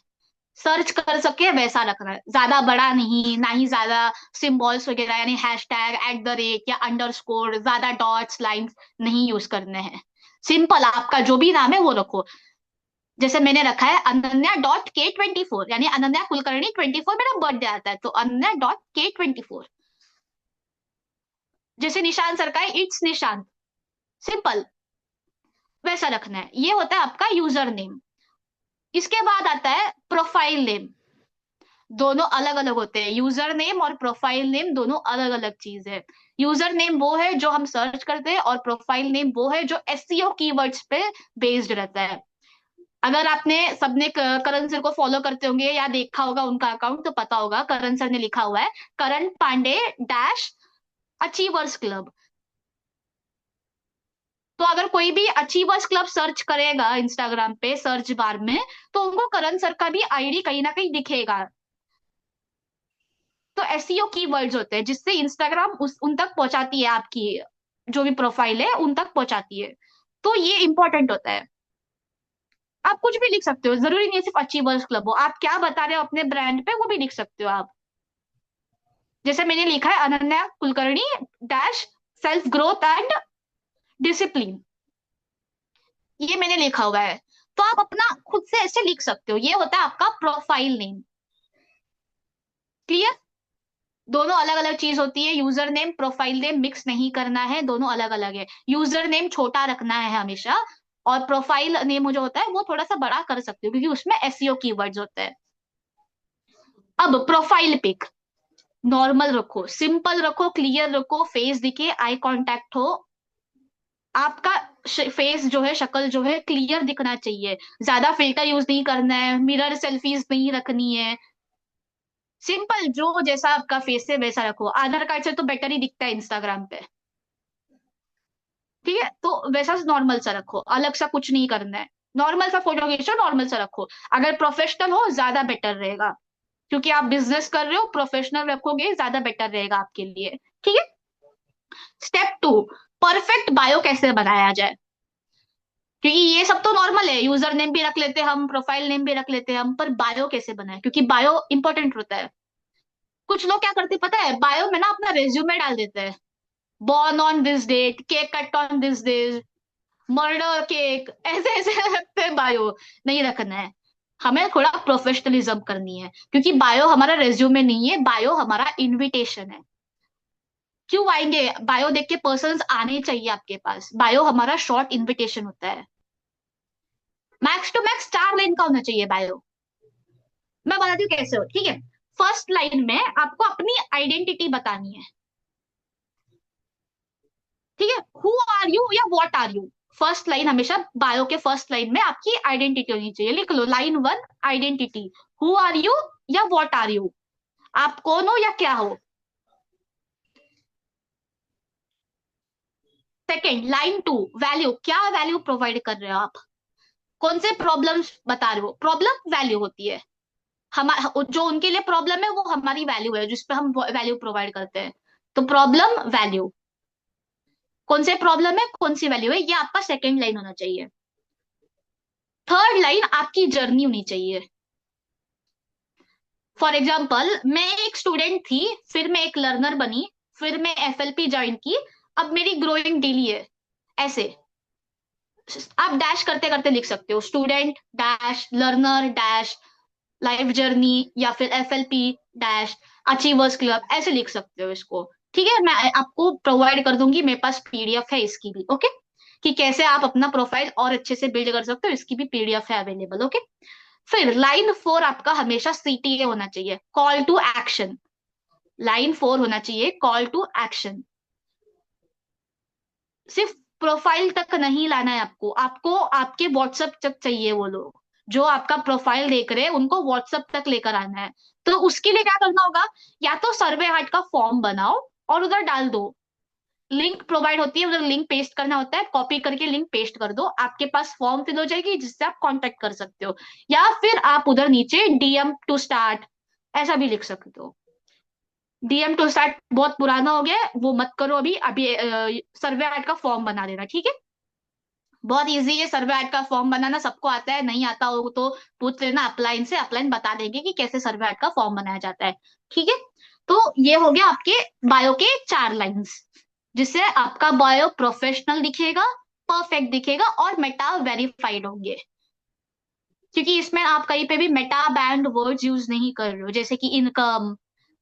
सर्च कर सके वैसा रखना है, ज्यादा बड़ा नहीं, ना ही ज्यादा सिंबल्स वगैरह, यानी हैशटैग, @ या अंडरस्कोर, ज्यादा डॉट्स लाइंस नहीं यूज करने हैं। सिंपल, आपका जो भी नाम है वो रखो। जैसे मैंने रखा है अनन्या.K24, यानी अनन्या कुलकर्णी 24 मेरा बर्थडे आता है, तो अनन्या.K24। जैसे निशांत सर का है, इट्स निशांत, सिंपल, वैसा रखना है। ये होता है आपका यूजर नेम। इसके बाद आता है प्रोफाइल नेम। दोनों अलग अलग होते हैं, यूजर नेम और प्रोफाइल नेम दोनों अलग अलग चीज है। यूजर नेम वो है जो हम सर्च करते हैं, और प्रोफाइल नेम वो है जो एसईओ कीवर्ड्स पे बेस्ड रहता है। अगर आपने सबने करण सर को फॉलो करते होंगे या देखा होगा उनका अकाउंट, तो पता होगा करण सर ने लिखा हुआ है करण पांडे डैश अचीवर्स क्लब। तो अगर कोई भी अचीवर्स क्लब सर्च करेगा इंस्टाग्राम पे सर्च बार में, तो उनको करण सर का भी आईडी कहीं ना कहीं दिखेगा। तो एसईओ कीवर्ड्स होते हैं जिससे इंस्टाग्राम उन तक पहुंचाती है, आपकी जो भी प्रोफाइल है उन तक पहुंचाती है। तो ये इंपॉर्टेंट होता है। आप कुछ भी लिख सकते हो, जरूरी नहीं है सिर्फ अचीवर्स क्लब हो, आप क्या बता रहे हो अपने ब्रांड पे वो भी लिख सकते हो आप। जैसे मैंने लिखा है Ananya Kulkarni dash self growth and discipline, ये मैंने लिखा हुआ है। तो आप अपना खुद से ऐसे लिख सकते हो, ये होता है आपका प्रोफाइल नेम। क्लियर। दोनों अलग अलग चीज होती है, user name profile name mix नहीं करना है, दोनों अलग अलग है। यूजर नेम छोटा रखना है हमेशा, और प्रोफाइल नेम जो होता है वो थोड़ा सा बड़ा कर सकते हो, क्योंकि उसमें एसईओ कीवर्ड्स होते हैं। अब प्रोफाइल पिक नॉर्मल रखो, सिंपल रखो, क्लियर रखो, फेस दिखे, आई कांटेक्ट हो, आपका फेस जो है, शक्ल जो है क्लियर दिखना चाहिए। ज्यादा फिल्टर यूज नहीं करना है, मिरर सेल्फीज नहीं रखनी है। सिंपल, जो जैसा आपका फेस है वैसा रखो। आधार कार्ड से तो बेटर ही दिखता है इंस्टाग्राम पे। ठीक है, तो वैसा नॉर्मल सा रखो, अलग सा कुछ नहीं करना है। नॉर्मल सा फोटो खींचो, नॉर्मल सा रखो। अगर प्रोफेशनल हो ज्यादा बेटर रहेगा, क्योंकि आप बिजनेस कर रहे हो, प्रोफेशनल रखोगे ज्यादा बेटर रहेगा आपके लिए। ठीक है। स्टेप टू, परफेक्ट बायो कैसे बनाया जाए। क्योंकि ये सब तो नॉर्मल है, यूजर नेम भी रख लेते हैं हम, प्रोफाइल नेम भी रख लेते हैं हम, पर बायो कैसे बनाए, क्योंकि बायो इंपॉर्टेंट होता है। कुछ लोग क्या करते हैं पता है, बायो में ना अपना रेज्यूमे डाल देते हैं, born on this date, cake cut on this days, murder cake, ऐसे ऐसे रखते हैं बायो। नहीं रखना है, हमें थोड़ा प्रोफेशनलिज्म करनी है, क्योंकि बायो हमारा रेज्यूमे नहीं है, बायो हमारा इनविटेशन है। क्यों आएंगे, बायो देख के पर्सन्स आने चाहिए आपके पास, बायो हमारा शॉर्ट इनविटेशन होता है। मैक्स टू मैक्स 4 लाइन का होना चाहिए बायो। मैं बताती हूँ कैसे हो, ठीक है। फर्स्ट लाइन में आपको अपनी आइडेंटिटी बतानी है। ठीक है, हु आर यू या what are you. First line हमेशा बायो के फर्स्ट लाइन में आपकी आइडेंटिटी होनी चाहिए। लिख लो line 1, identity, who are you या व्हाट आर यू, आप कौन हो या क्या हो। सेकेंड, लाइन 2, वैल्यू, क्या वैल्यू प्रोवाइड कर रहे हो आप, कौन से प्रॉब्लम्स बता रहे हो। प्रॉब्लम वैल्यू होती है, हमारा जो उनके लिए प्रॉब्लम है वो हमारी वैल्यू है, जिसपे हम वैल्यू प्रोवाइड करते हैं। तो प्रॉब्लम वैल्यू, कौन से प्रॉब्लम है कौन सी वैल्यू है, ये आपका सेकेंड लाइन होना चाहिए। थर्ड लाइन आपकी जर्नी होनी चाहिए। फॉर एग्जाम्पल, मैं एक स्टूडेंट थी, फिर मैं एक लर्नर बनी, फिर मैं एफएलपी ज्वाइन की, अब मेरी ग्रोइंग डेली है, ऐसे आप डैश करते करते लिख सकते हो, student dash learner dash life journey, या फिर एफएलपी डैश अचीवर्स क्लब, ऐसे लिख सकते हो इसको। ठीक है, मैं आपको प्रोवाइड कर दूंगी, मेरे पास पीडीएफ है इसकी भी, ओके, कि कैसे आप अपना प्रोफाइल और अच्छे से बिल्ड कर सकते हो, इसकी भी पीडीएफ है अवेलेबल, ओके। फिर लाइन 4 आपका हमेशा सीटीए होना चाहिए, कॉल टू एक्शन। लाइन 4 होना चाहिए कॉल टू एक्शन। सिर्फ प्रोफाइल तक नहीं लाना है आपको, आपको आपके व्हाट्सएप तक चाहिए, वो लोग जो आपका प्रोफाइल देख रहे हैं उनको व्हाट्सएप तक लेकर आना है। तो उसके लिए क्या करना होगा, या तो सर्वे हार्ट का फॉर्म बनाओ और उधर डाल दो, लिंक प्रोवाइड होती है, उधर लिंक पेस्ट करना होता है, कॉपी करके लिंक पेस्ट कर दो, आपके पास फॉर्म फिल हो जाएगी जिससे आप कांटेक्ट कर सकते हो। या फिर आप उधर नीचे डीएम टू स्टार्ट ऐसा भी लिख सकते हो। डीएम टू स्टार्ट बहुत पुराना हो गया है, वो मत करो अभी अभी। सर्वे ऐड का फॉर्म बना देना, ठीक है। बहुत इजी है सर्वे ऐड का फॉर्म बनाना, सबको आता है, नहीं आता हो तो पूछ लेना अपलाइन से, अपलाइन बता देंगे कि कैसे सर्वे ऐड का फॉर्म बनाया जाता है, ठीक है। तो ये हो गया आपके बायो के 4 लाइंस, जिससे आपका बायो प्रोफेशनल दिखेगा, परफेक्ट दिखेगा और मेटा वेरीफाइड होंगे। क्योंकि इसमें आप कहीं पे भी मेटा बैंड वर्ड्स यूज नहीं कर रहे हो, जैसे कि इनकम,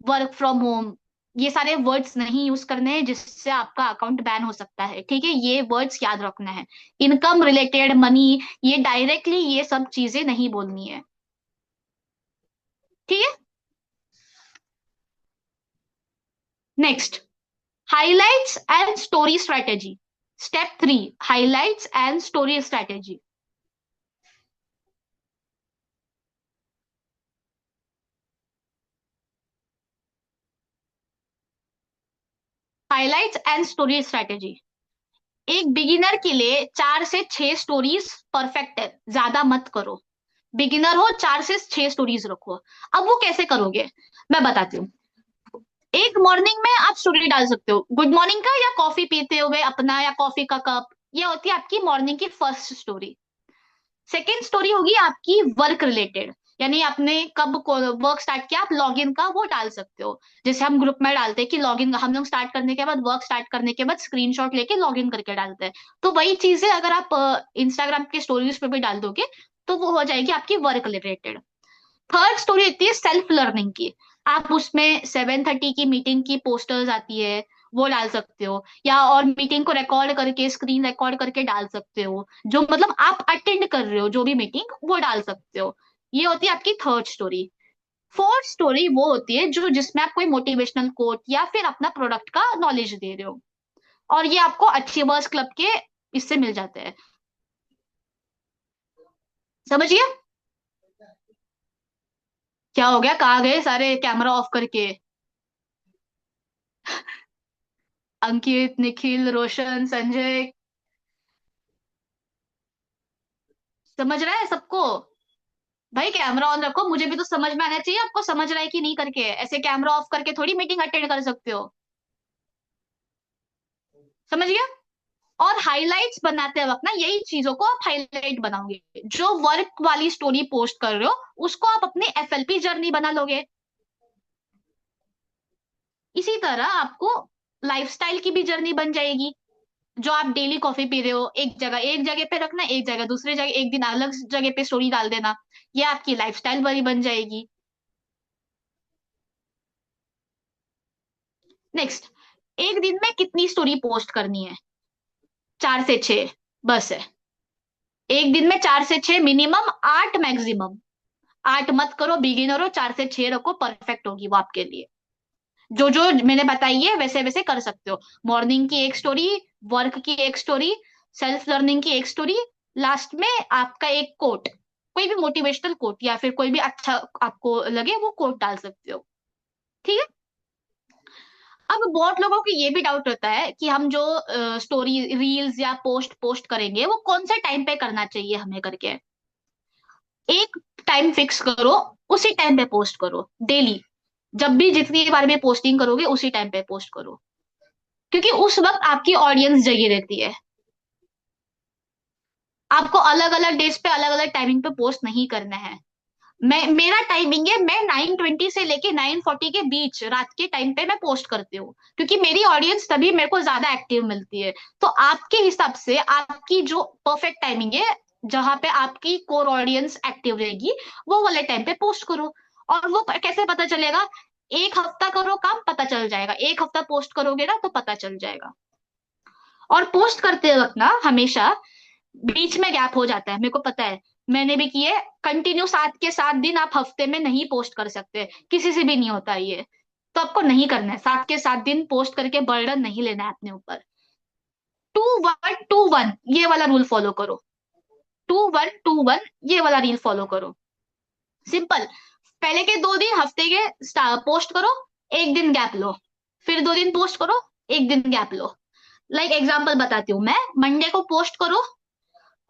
वर्क फ्रॉम होम, ये सारे वर्ड्स नहीं यूज करने हैं जिससे आपका अकाउंट बैन हो सकता है, ठीक है, ये वर्ड्स याद रखना है। इनकम रिलेटेड मनी, ये डायरेक्टली ये सब चीजें नहीं बोलनी है, ठीक है। Next, highlights and story strategy. Step 3, highlights and story strategy. Highlights and story strategy, एक बिगिनर के लिए 4 से 6 स्टोरीज परफेक्ट है, ज्यादा मत करो। बिगिनर हो, 4 से 6 स्टोरीज रखो। अब वो कैसे करोगे, मैं बताती हूँ। एक मॉर्निंग में आप स्टोरी डाल सकते हो, गुड मॉर्निंग का, या कॉफी पीते हुए अपना, या कॉफी का कप, ये होती है आपकी मॉर्निंग की फर्स्ट स्टोरी। सेकेंड स्टोरी होगी आपकी वर्क रिलेटेड, यानी आपने कब वर्क स्टार्ट किया, आप लॉगिन का वो डाल सकते हो। जैसे हम ग्रुप में डालते हैं कि लॉगिन हम लोग स्टार्ट करने के बाद, वर्क स्टार्ट करने के बाद स्क्रीनशॉट लेके लॉगिन करके डालते हैं। तो वही चीजें अगर आप इंस्टाग्राम के स्टोरीज पे भी डाल दोगे तो वो हो जाएगी आपकी वर्क रिलेटेड। थर्ड स्टोरी होती है सेल्फ लर्निंग की, आप उसमें 7:30 की मीटिंग की पोस्टर्स आती है, वो डाल सकते हो, या और मीटिंग को रिकॉर्ड करके, स्क्रीन रिकॉर्ड करके डाल सकते हो, जो मतलब आप अटेंड कर रहे हो जो भी मीटिंग, वो डाल सकते हो। ये होती है आपकी थर्ड स्टोरी। फोर्थ स्टोरी वो होती है जो जिसमें आप कोई मोटिवेशनल कोट या फिर अपना प्रोडक्ट का नॉलेज दे रहे हो, और ये आपको अचीवर्स क्लब के इससे मिल जाते हैं, समझिए। क्या हो गया, कहाँ गए सारे कैमरा ऑफ करके? अंकित, निखिल, रोशन, संजय, समझ रहा है सबको? भाई कैमरा ऑन रखो, मुझे भी तो समझ में आना चाहिए आपको समझ रहा है कि नहीं करके, ऐसे कैमरा ऑफ करके थोड़ी मीटिंग अटेंड कर सकते हो, समझ गया। और हाइलाइट्स बनाते वक्त ना यही चीजों को आप हाईलाइट बनाओगे, जो वर्क वाली स्टोरी पोस्ट कर रहे हो उसको आप अपनी एफएलपी जर्नी बना लोगे। इसी तरह आपको लाइफस्टाइल की भी जर्नी बन जाएगी, जो आप डेली कॉफी पी रहे हो, एक जगह पे रखना, एक जगह दूसरे जगह, एक दिन अलग जगह पे स्टोरी डाल देना, ये आपकी लाइफस्टाइल वाली बन जाएगी। नेक्स्ट, एक दिन में कितनी स्टोरी पोस्ट करनी है? 4 से 6 बस है। एक दिन में 4 से 6 मिनिमम, 8 मैक्सिमम। 8 मत करो, बिगिनर हो, 4 से 6 रखो, परफेक्ट होगी वो आपके लिए। जो जो मैंने बताई है वैसे वैसे कर सकते हो। मॉर्निंग की एक स्टोरी, वर्क की एक स्टोरी, सेल्फ लर्निंग की एक स्टोरी, लास्ट में आपका एक कोट, कोई भी मोटिवेशनल कोट या फिर कोई भी अच्छा आपको लगे वो कोट डाल सकते हो, ठीक है। अब बहुत लोगों को ये भी डाउट होता है कि हम जो स्टोरी रील्स या पोस्ट पोस्ट करेंगे वो कौन से टाइम पे करना चाहिए हमें करके। एक टाइम फिक्स करो, उसी टाइम पे पोस्ट करो डेली। जब भी जितनी बार में पोस्टिंग करोगे उसी टाइम पे पोस्ट करो, क्योंकि उस वक्त आपकी ऑडियंस जगी रहती है। आपको अलग अलग डेज पे अलग अलग टाइमिंग पे पोस्ट नहीं करना है। मैं, मेरा टाइमिंग है, मैं 9:20 से लेके 9:40 के बीच रात के टाइम पे मैं पोस्ट करती हूँ, क्योंकि मेरी ऑडियंस तभी मेरे को ज्यादा एक्टिव मिलती है। तो आपके हिसाब से आपकी जो परफेक्ट टाइमिंग है, जहां पे आपकी कोर ऑडियंस एक्टिव रहेगी, वो वाले टाइम पे पोस्ट करो। और वो कैसे पता चलेगा? एक हफ्ता करो काम, पता चल जाएगा। एक हफ्ता पोस्ट करोगे ना तो पता चल जाएगा। और पोस्ट करते वक्त ना हमेशा बीच में गैप हो जाता है, मेरे को पता है, मैंने भी किए। कंटिन्यू 7 के 7 दिन आप हफ्ते में नहीं पोस्ट कर सकते, किसी से भी नहीं होता ये। तो आपको नहीं करना है, 7 के 7 दिन पोस्ट करके बर्डन नहीं लेना है अपने ऊपर। 2-1-2-1 ये वाला रूल फॉलो करो। 2-1-2-1 ये वाला रील फॉलो करो। सिंपल। पहले के 2 दिन हफ्ते के पोस्ट करो, एक दिन गैप लो। फिर 2 दिन पोस्ट करो, एक दिन गैप लो। लाइक एग्जाम्पल बताती हूँ मैं। मंडे को पोस्ट करो,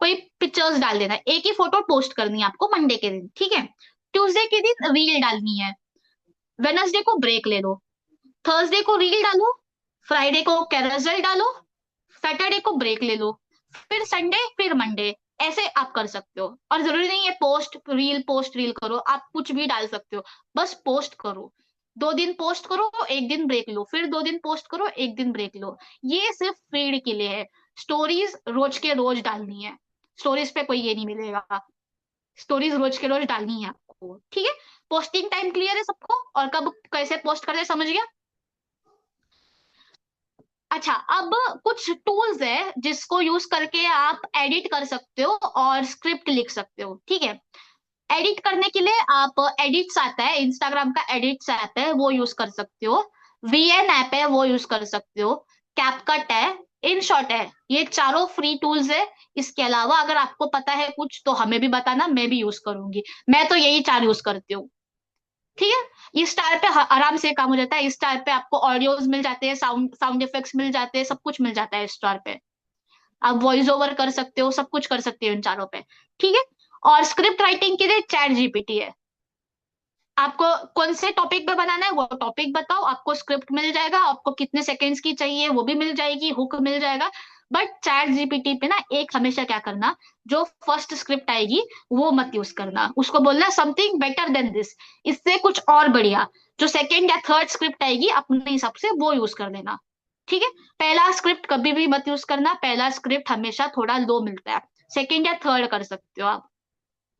कोई पिक्चर्स डाल देना, एक ही फोटो पोस्ट करनी है आपको मंडे के दिन, ठीक है। ट्यूसडे के दिन रील डालनी है। वेनसडे को ब्रेक ले लो। थर्सडे को रील डालो। फ्राइडे को कैरोसेल डालो। सैटरडे को ब्रेक ले लो। फिर संडे, फिर मंडे। ऐसे आप कर सकते हो। और जरूरी नहीं है पोस्ट रील करो, आप कुछ भी डाल सकते हो। बस पोस्ट करो। 2 दिन पोस्ट करो, एक दिन ब्रेक लो, फिर 2 दिन पोस्ट करो, एक दिन ब्रेक लो। ये सिर्फ फीड के लिए है। स्टोरीज रोज के रोज डालनी है। स्टोरीज पे कोई ये नहीं मिलेगा। स्टोरीज रोज के रोज डालनी है आपको, ठीक है। पोस्टिंग टाइम क्लियर है सबको, और कब कैसे पोस्ट करते हैं समझ गया? अच्छा, अब कुछ टूल्स है जिसको यूज करके आप एडिट कर सकते हो और स्क्रिप्ट लिख सकते हो, ठीक है। एडिट करने के लिए आप एडिट्स आता है, इंस्टाग्राम का एडिट्स ऐप है, वो यूज कर सकते हो। वीएन ऐप है, वो यूज कर सकते हो। कैपकट है। इन शॉर्ट है। ये चारों फ्री टूल्स है। इसके अलावा अगर आपको पता है कुछ तो हमें भी बताना, मैं भी यूज करूंगी। मैं तो यही 4 यूज करती हूँ, ठीक है। इस टाइप पे आराम से काम हो जाता है। इस टाइप पे आपको ऑडियोज मिल जाते हैं, साउंड साउंड इफेक्ट्स मिल जाते हैं, सब कुछ मिल जाता है इस टाइप पे। आप वॉइस ओवर कर सकते हो, सब कुछ कर सकते हो इन चारों पे, ठीक है। और स्क्रिप्ट राइटिंग के लिए चैट जीपीटी है। आपको कौन से टॉपिक पे बनाना है वो टॉपिक बताओ, आपको स्क्रिप्ट मिल जाएगा। आपको कितने सेकंड्स की चाहिए वो भी मिल जाएगी, हुक मिल जाएगा। बट चैट जीपीटी पे ना एक हमेशा क्या करना, जो फर्स्ट स्क्रिप्ट आएगी वो मत यूज करना, उसको बोलना समथिंग बेटर देन दिस, इससे कुछ और बढ़िया। जो सेकंड या थर्ड स्क्रिप्ट आएगी अपने हिसाब से वो यूज कर देना, ठीक है। पहला स्क्रिप्ट कभी भी मत यूज करना, पहला स्क्रिप्ट हमेशा थोड़ा लो मिलता है। सेकंड या थर्ड कर सकते हो आप,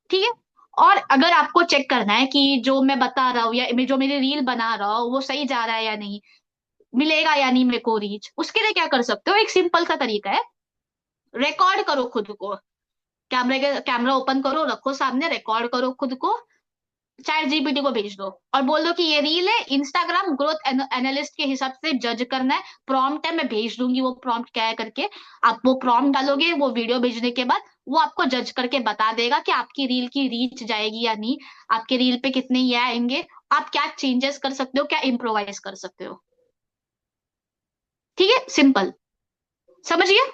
ठीक है। और अगर आपको चेक करना है कि जो मैं बता रहा हूँ या जो मेरी रील बना रहा हूँ वो सही जा रहा है या नहीं, मिलेगा या नहीं मेरे को रीच, उसके लिए क्या कर सकते हो, एक सिंपल सा तरीका है। रिकॉर्ड करो खुद को। कैमरा ओपन करो, रखो सामने, रिकॉर्ड करो खुद को। चैट जीपीटी को भेज दो और बोल दो कि ये रील है, इंस्टाग्राम ग्रोथ एनालिस्ट के हिसाब से जज करना है। प्रॉम्प्ट है, मैं भेज दूंगी वो प्रॉम्प्ट क्या है करके। आप वो प्रॉम्प्ट डालोगे, वो वीडियो भेजने के बाद वो आपको जज करके बता देगा कि आपकी रील की रीच जाएगी या नहीं, आपके रील पे कितने ये आएंगे, आप क्या चेंजेस कर सकते हो, क्या इम्प्रोवाइज कर सकते हो, ठीक है। सिंपल। समझ गए?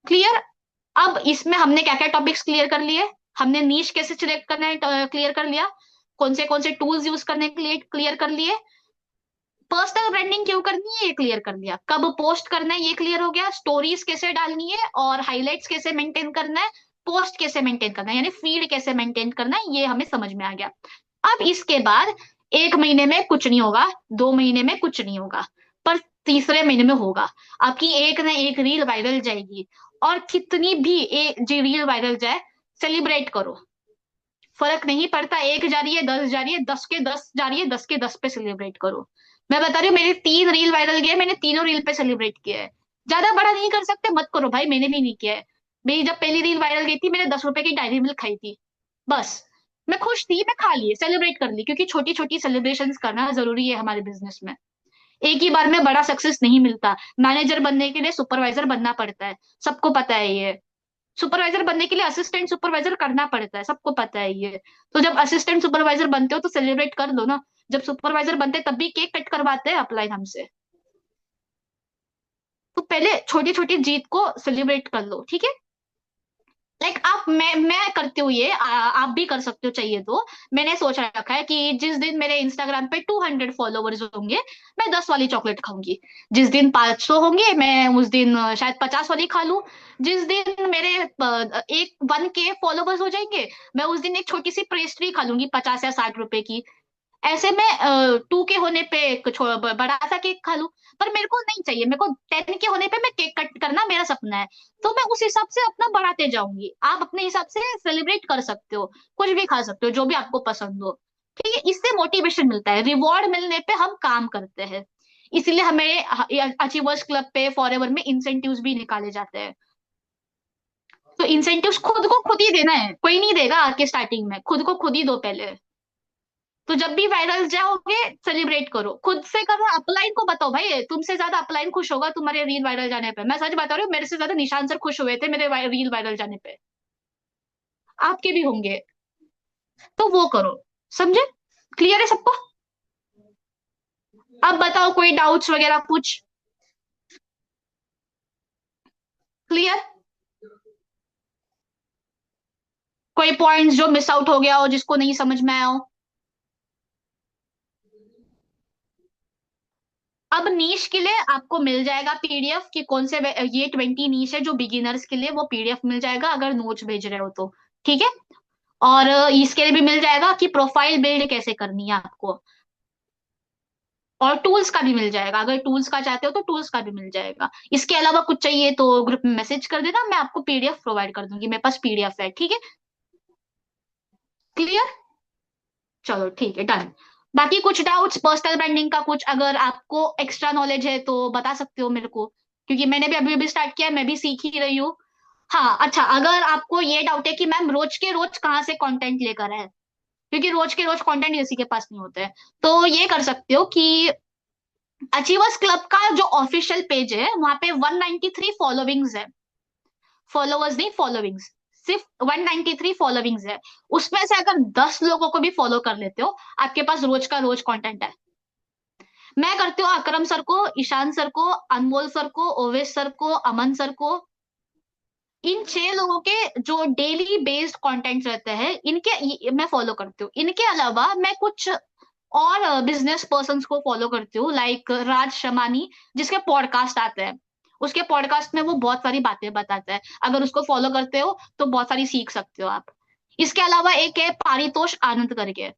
क्लियर? अब इसमें हमने क्या क्या टॉपिक्स क्लियर कर लिए? हमने नीश कैसे सिलेक्ट करना है क्लियर कर लिया। कौन से टूल्स यूज करने के लिए क्लियर कर लिए। पर्सनल ब्रांडिंग क्यों करनी है ये क्लियर कर लिया। कब पोस्ट करना है ये क्लियर हो गया। स्टोरीज कैसे डालनी है और हाइलाइट्स कैसे मेंटेन करना है। पोस्ट कैसे मेंटेन करना है, यानी फीड कैसे मेंटेन करना है, ये हमें समझ में आ गया। अब इसके बाद 1 महीने में कुछ नहीं होगा, 2 महीने में कुछ नहीं होगा, पर तीसरे महीने में होगा। आपकी एक ना एक रील वायरल जाएगी। और कितनी भी एक जी रील वायरल जाए, सेलिब्रेट करो। फर्क नहीं पड़ता, एक जा रही है, 10 जा रही है, 10 के 10 जा रही है, 10 के 10 पे सेलिब्रेट करो। मैं बता रही हूँ, मेरी 3 रील वायरल गए, मैंने तीनों रील पे सेलिब्रेट किया है। ज्यादा बड़ा नहीं कर सकते, मत करो भाई, मैंने भी नहीं किया है। मेरी जब पहली रील वायरल गई थी, मैंने 10 रुपए की डायरी मिल्क खाई थी, बस। मैं खुश थी, मैं खा लिए, सेलिब्रेट कर ली, क्योंकि छोटी छोटी सेलिब्रेशन करना जरूरी है हमारे बिजनेस में। एक ही बार में बड़ा सक्सेस नहीं मिलता। मैनेजर बनने के लिए सुपरवाइजर बनना पड़ता है, सबको पता है ये। सुपरवाइजर बनने के लिए असिस्टेंट सुपरवाइजर करना पड़ता है, सबको पता है ये। तो जब असिस्टेंट सुपरवाइजर बनते हो तो सेलिब्रेट कर दो ना। जब सुपरवाइजर बनते तब भी केक कट करवाते हैं अपलाइन हमसे। तो पहले छोटी छोटी जीत को सेलिब्रेट कर लो, ठीक है। लाइक आप मैं करती हूँ ये, आप भी कर सकते हो चाहिए तो। मैंने सोच रखा है कि जिस दिन मेरे इंस्टाग्राम पे 200 फॉलोवर्स होंगे, मैं 10 वाली चॉकलेट खाऊंगी। जिस दिन 500 होंगे, मैं उस दिन शायद 50 वाली खा लूं। जिस दिन मेरे एक 1K फॉलोवर्स हो जाएंगे, मैं उस दिन एक छोटी सी पेस्ट्री खा लूंगी 50 या 60 रुपए की। ऐसे में 2K होने पे एक बड़ा सा केक खा लूं। पर मेरे को नहीं चाहिए, मेरे को 10K होने पे मैं केक कट करना मेरा सपना है। तो मैं उस हिसाब से अपना बढ़ाते जाऊंगी, आप अपने हिसाब से सेलिब्रेट कर सकते हो। कुछ भी खा सकते हो जो भी आपको पसंद हो। ठीक है, इससे मोटिवेशन मिलता है, रिवॉर्ड मिलने पे हम काम करते हैं। इसीलिए हमें अचीवर्स क्लब पे फॉरएवर में इंसेंटिव्स भी निकाले जाते हैं। तो इंसेंटिव्स खुद को खुद ही देना है, कोई नहीं देगा आके, स्टार्टिंग में खुद को खुद ही दो पहले। तो जब भी वायरल जाओगे, सेलिब्रेट करो, खुद से करो, अपलाइन को बताओ भाई, तुमसे ज्यादा अपलाइन खुश होगा तुम्हारे रील वायरल जाने पे। मैं सच बता रही हूँ, मेरे से ज्यादा निशान सर खुश हुए थे मेरे रील वायरल जाने पे। आपके भी होंगे। तो वो करो। समझे? क्लियर है सबको? अब बताओ कोई डाउट्स वगैरह कुछ? क्लियर? कोई पॉइंट्स जो मिस आउट हो गया हो, जिसको नहीं समझ में आया हो? अब नीश के लिए आपको मिल जाएगा पीडीएफ कि कौन से ये 20 नीश है जो बिगिनर्स के लिए, वो पीडीएफ मिल जाएगा अगर नोट्स भेज रहे हो तो। ठीक है। और इसके लिए भी मिल जाएगा कि प्रोफाइल बिल्ड कैसे करनी है आपको। और टूल्स का भी मिल जाएगा, अगर टूल्स का चाहते हो तो टूल्स का भी मिल जाएगा। इसके अलावा कुछ चाहिए तो ग्रुप में मैसेज कर देना, मैं आपको पीडीएफ प्रोवाइड कर दूंगी, मेरे पास पीडीएफ है। ठीक है? क्लियर? चलो ठीक है, डन। बाकी कुछ डाउट्स पर्सनल ब्रांडिंग का, कुछ अगर आपको एक्स्ट्रा नॉलेज है तो बता सकते हो मेरे को, क्योंकि मैंने भी अभी अभी स्टार्ट किया है, मैं भी सीख ही रही हूँ। हाँ अच्छा, अगर आपको ये डाउट है कि मैम रोज के रोज कहाँ से कंटेंट लेकर आए, क्योंकि रोज के रोज कंटेंट किसी के पास नहीं होते हैं, तो ये कर सकते हो कि अचीवर्स क्लब का जो ऑफिशियल पेज है वहां पे 193 फॉलोविंग्स है। फॉलोवर्स नहीं, फॉलोविंग्स। सिर्फ 193 फॉलोविंग्स है। उसमें से अगर 10 लोगों को भी फॉलो कर लेते हो, आपके पास रोज का रोज कंटेंट है। मैं करती हूँ अकरम सर को, ईशान सर को, अनमोल सर को, ओवेश सर को, अमन सर को, इन 6 लोगों के जो डेली बेस्ड कंटेंट रहते हैं, मैं फॉलो करती हूँ। इनके अलावा मैं कुछ और बिजनेस पर्सन को फॉलो करती हूँ, लाइक राज शमानी, जिसके पॉडकास्ट आते हैं। उसके पॉडकास्ट में वो बहुत सारी बातें बताता है, अगर उसको फॉलो करते हो तो बहुत सारी सीख सकते हो आप। इसके अलावा एक है पारितोष आनंद करके,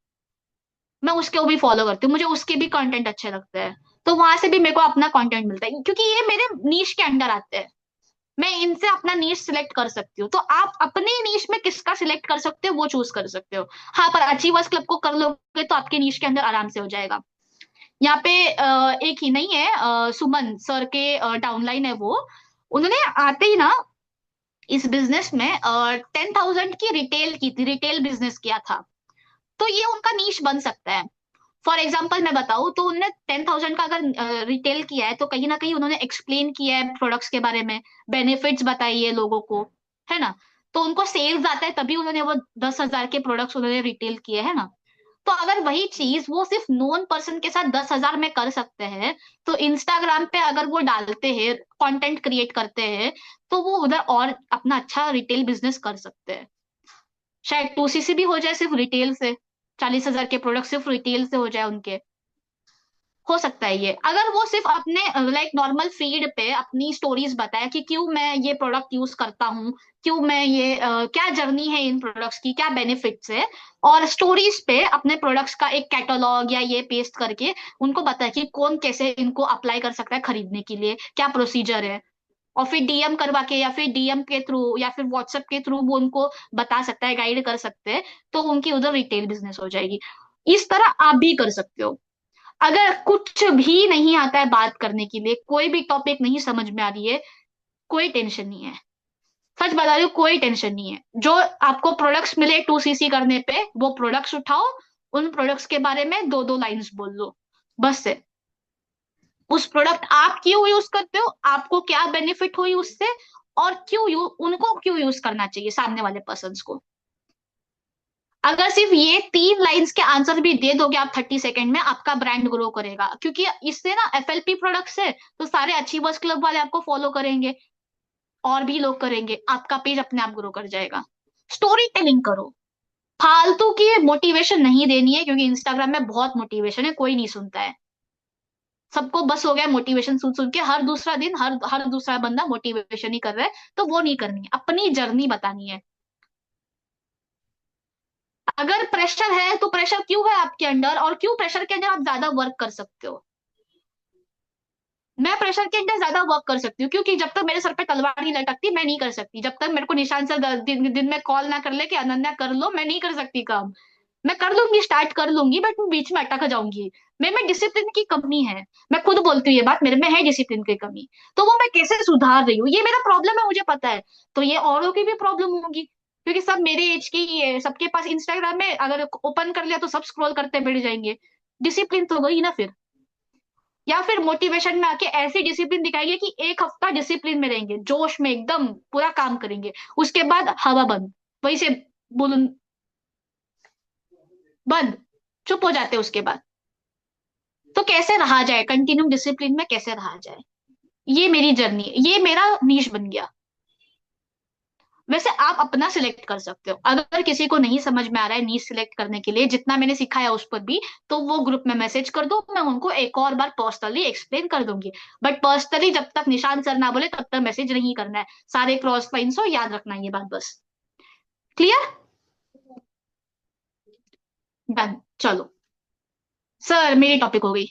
मैं उसको भी फॉलो करती हूँ, मुझे उसके भी कंटेंट अच्छे लगते हैं। तो वहां से भी मेरे को अपना कंटेंट मिलता है, क्योंकि ये मेरे नीश के अंडर आते हैं। मैं इनसे अपना नीश सिलेक्ट कर सकती हूँ, तो आप अपने नीश में किसका सिलेक्ट कर सकते हो वो चूज कर सकते हो। हाँ, पर अचीवर्स क्लब को कर लोगे तो आपके नीश के अंदर आराम से हो जाएगा। यहाँ पे एक ही नहीं है, सुमन सर के डाउनलाइन है वो। उन्होंने आते ही ना इस बिजनेस में 10,000 की रिटेल की थी, रिटेल बिजनेस किया था। तो ये उनका नीश बन सकता है। फॉर एग्जाम्पल मैं बताऊं तो उन्होंने 10,000 का अगर रिटेल किया है, तो कहीं ना कहीं उन्होंने एक्सप्लेन किया है प्रोडक्ट्स के बारे में, बेनिफिट्स बताई है लोगों को, है ना? तो उनको सेल्स आता है, तभी उन्होंने वो 10,000 के प्रोडक्ट्स उन्होंने रिटेल किए, है ना? तो अगर वही चीज वो सिर्फ नोन पर्सन के साथ 10,000 में कर सकते हैं, तो इंस्टाग्राम पे अगर वो डालते हैं, कंटेंट क्रिएट करते हैं, तो वो उधर और अपना अच्छा रिटेल बिजनेस कर सकते हैं। शायद 2CC भी हो जाए सिर्फ रिटेल से, 40,000 के प्रोडक्ट सिर्फ रिटेल से हो जाए उनके। हो सकता है ये, अगर वो सिर्फ अपने लाइक नॉर्मल फीड पे अपनी स्टोरीज बताए कि क्यों मैं ये प्रोडक्ट यूज करता हूँ, क्यों मैं ये क्या जर्नी है इन प्रोडक्ट्स की, क्या बेनिफिट्स है, और स्टोरीज पे अपने प्रोडक्ट्स का एक कैटलॉग या ये पेस्ट करके उनको बताए कि कौन कैसे इनको अप्लाई कर सकता है खरीदने के लिए, क्या प्रोसीजर है। और फिर डीएम करवा के या फिर डीएम के थ्रू या फिर व्हाट्सएप के थ्रू वो उनको बता सकता है, गाइड कर सकते हैं। तो उनकी उधर रिटेल बिजनेस हो जाएगी। इस तरह आप भी कर सकते हो। अगर कुछ भी नहीं आता है बात करने के लिए, कोई भी टॉपिक नहीं समझ में आ रही है, कोई टेंशन नहीं है। सच बता रही हूँ, कोई टेंशन नहीं है। जो आपको प्रोडक्ट्स मिले 2CC करने पे, वो प्रोडक्ट्स उठाओ, उन प्रोडक्ट्स के बारे में दो दो लाइंस बोल लो, बस से। उस प्रोडक्ट आप क्यों यूज करते हो, आपको क्या बेनिफिट हुई उससे, और उनको क्यों यूज करना चाहिए सामने वाले पर्सन को। अगर सिर्फ ये 3 लाइंस के आंसर भी दे दोगे आप 30 सेकंड में, आपका ब्रांड ग्रो करेगा, क्योंकि इससे ना FLP प्रोडक्ट्स है, तो सारे अचीवर्स क्लब वाले आपको फॉलो करेंगे। और भी लोग करेंगे, आपका पेज अपने आप ग्रो कर जाएगा। स्टोरी टेलिंग करो। फालतू की मोटिवेशन नहीं देनी है, क्योंकि इंस्टाग्राम में बहुत मोटिवेशन है, कोई नहीं सुनता है। सबको बस हो गया मोटिवेशन सुन सुन के, हर दूसरा दिन हर दूसरा बंदा मोटिवेशन ही कर रहा है। तो वो नहीं करनी है, अपनी जर्नी बतानी है। अगर प्रेशर है तो प्रेशर क्यों है आपके अंडर, और क्यों प्रेशर के अंदर आप ज्यादा वर्क कर सकते हो। मैं प्रेशर के अंदर ज्यादा वर्क कर सकती हूँ, क्योंकि जब तक मेरे सर पे तलवार नहीं लटकती मैं नहीं कर सकती। जब तक मेरे को निशान सर दिन में कॉल ना कर ले कि अनन्या कर लो, मैं नहीं कर सकती काम। मैं कर लूंगी, स्टार्ट कर लूंगी, बट मैं बीच में अटक जाऊंगी। मेरे में डिसिप्लिन की कमी है। मैं खुद बोलती हूँ ये बात, मेरे में है डिसिप्लिन की कमी। तो वो मैं कैसे सुधार रही हूँ, ये मेरा प्रॉब्लम है, मुझे पता है। तो ये औरों की भी प्रॉब्लम होगी, क्योंकि सब मेरे एज के ही है, सबके पास इंस्टाग्राम में अगर ओपन कर लिया तो सब स्क्रॉल करते बैठ जाएंगे। डिसिप्लिन तो गई ना फिर। या फिर मोटिवेशन में आके ऐसी डिसिप्लिन दिखाएंगे कि एक हफ्ता डिसिप्लिन में रहेंगे, जोश में एकदम पूरा काम करेंगे। उसके बाद हवा बंद, वहीं से बोलूं बंद, चुप हो जाते हैं उसके बाद। तो कैसे रहा जाए कंटिन्यू डिसिप्लिन में, कैसे रहा जाए। ये मेरी जर्नी है, ये मेरा नीश बन गया। वैसे आप अपना सिलेक्ट कर सकते हो, अगर किसी को नहीं समझ में आ रहा है नीश सिलेक्ट करने के लिए, जितना मैंने सिखाया उस पर भी, तो वो ग्रुप में मैसेज कर दो, मैं उनको एक और बार पर्सनली एक्सप्लेन कर दूंगी। बट पर्सनली जब तक निशान सर ना बोले तब तक मैसेज नहीं करना है। सारे क्रॉस पॉइंट्स हो, याद रखना ये बात बस। क्लियर। डन। चलो सर, मेरी टॉपिक हो गई।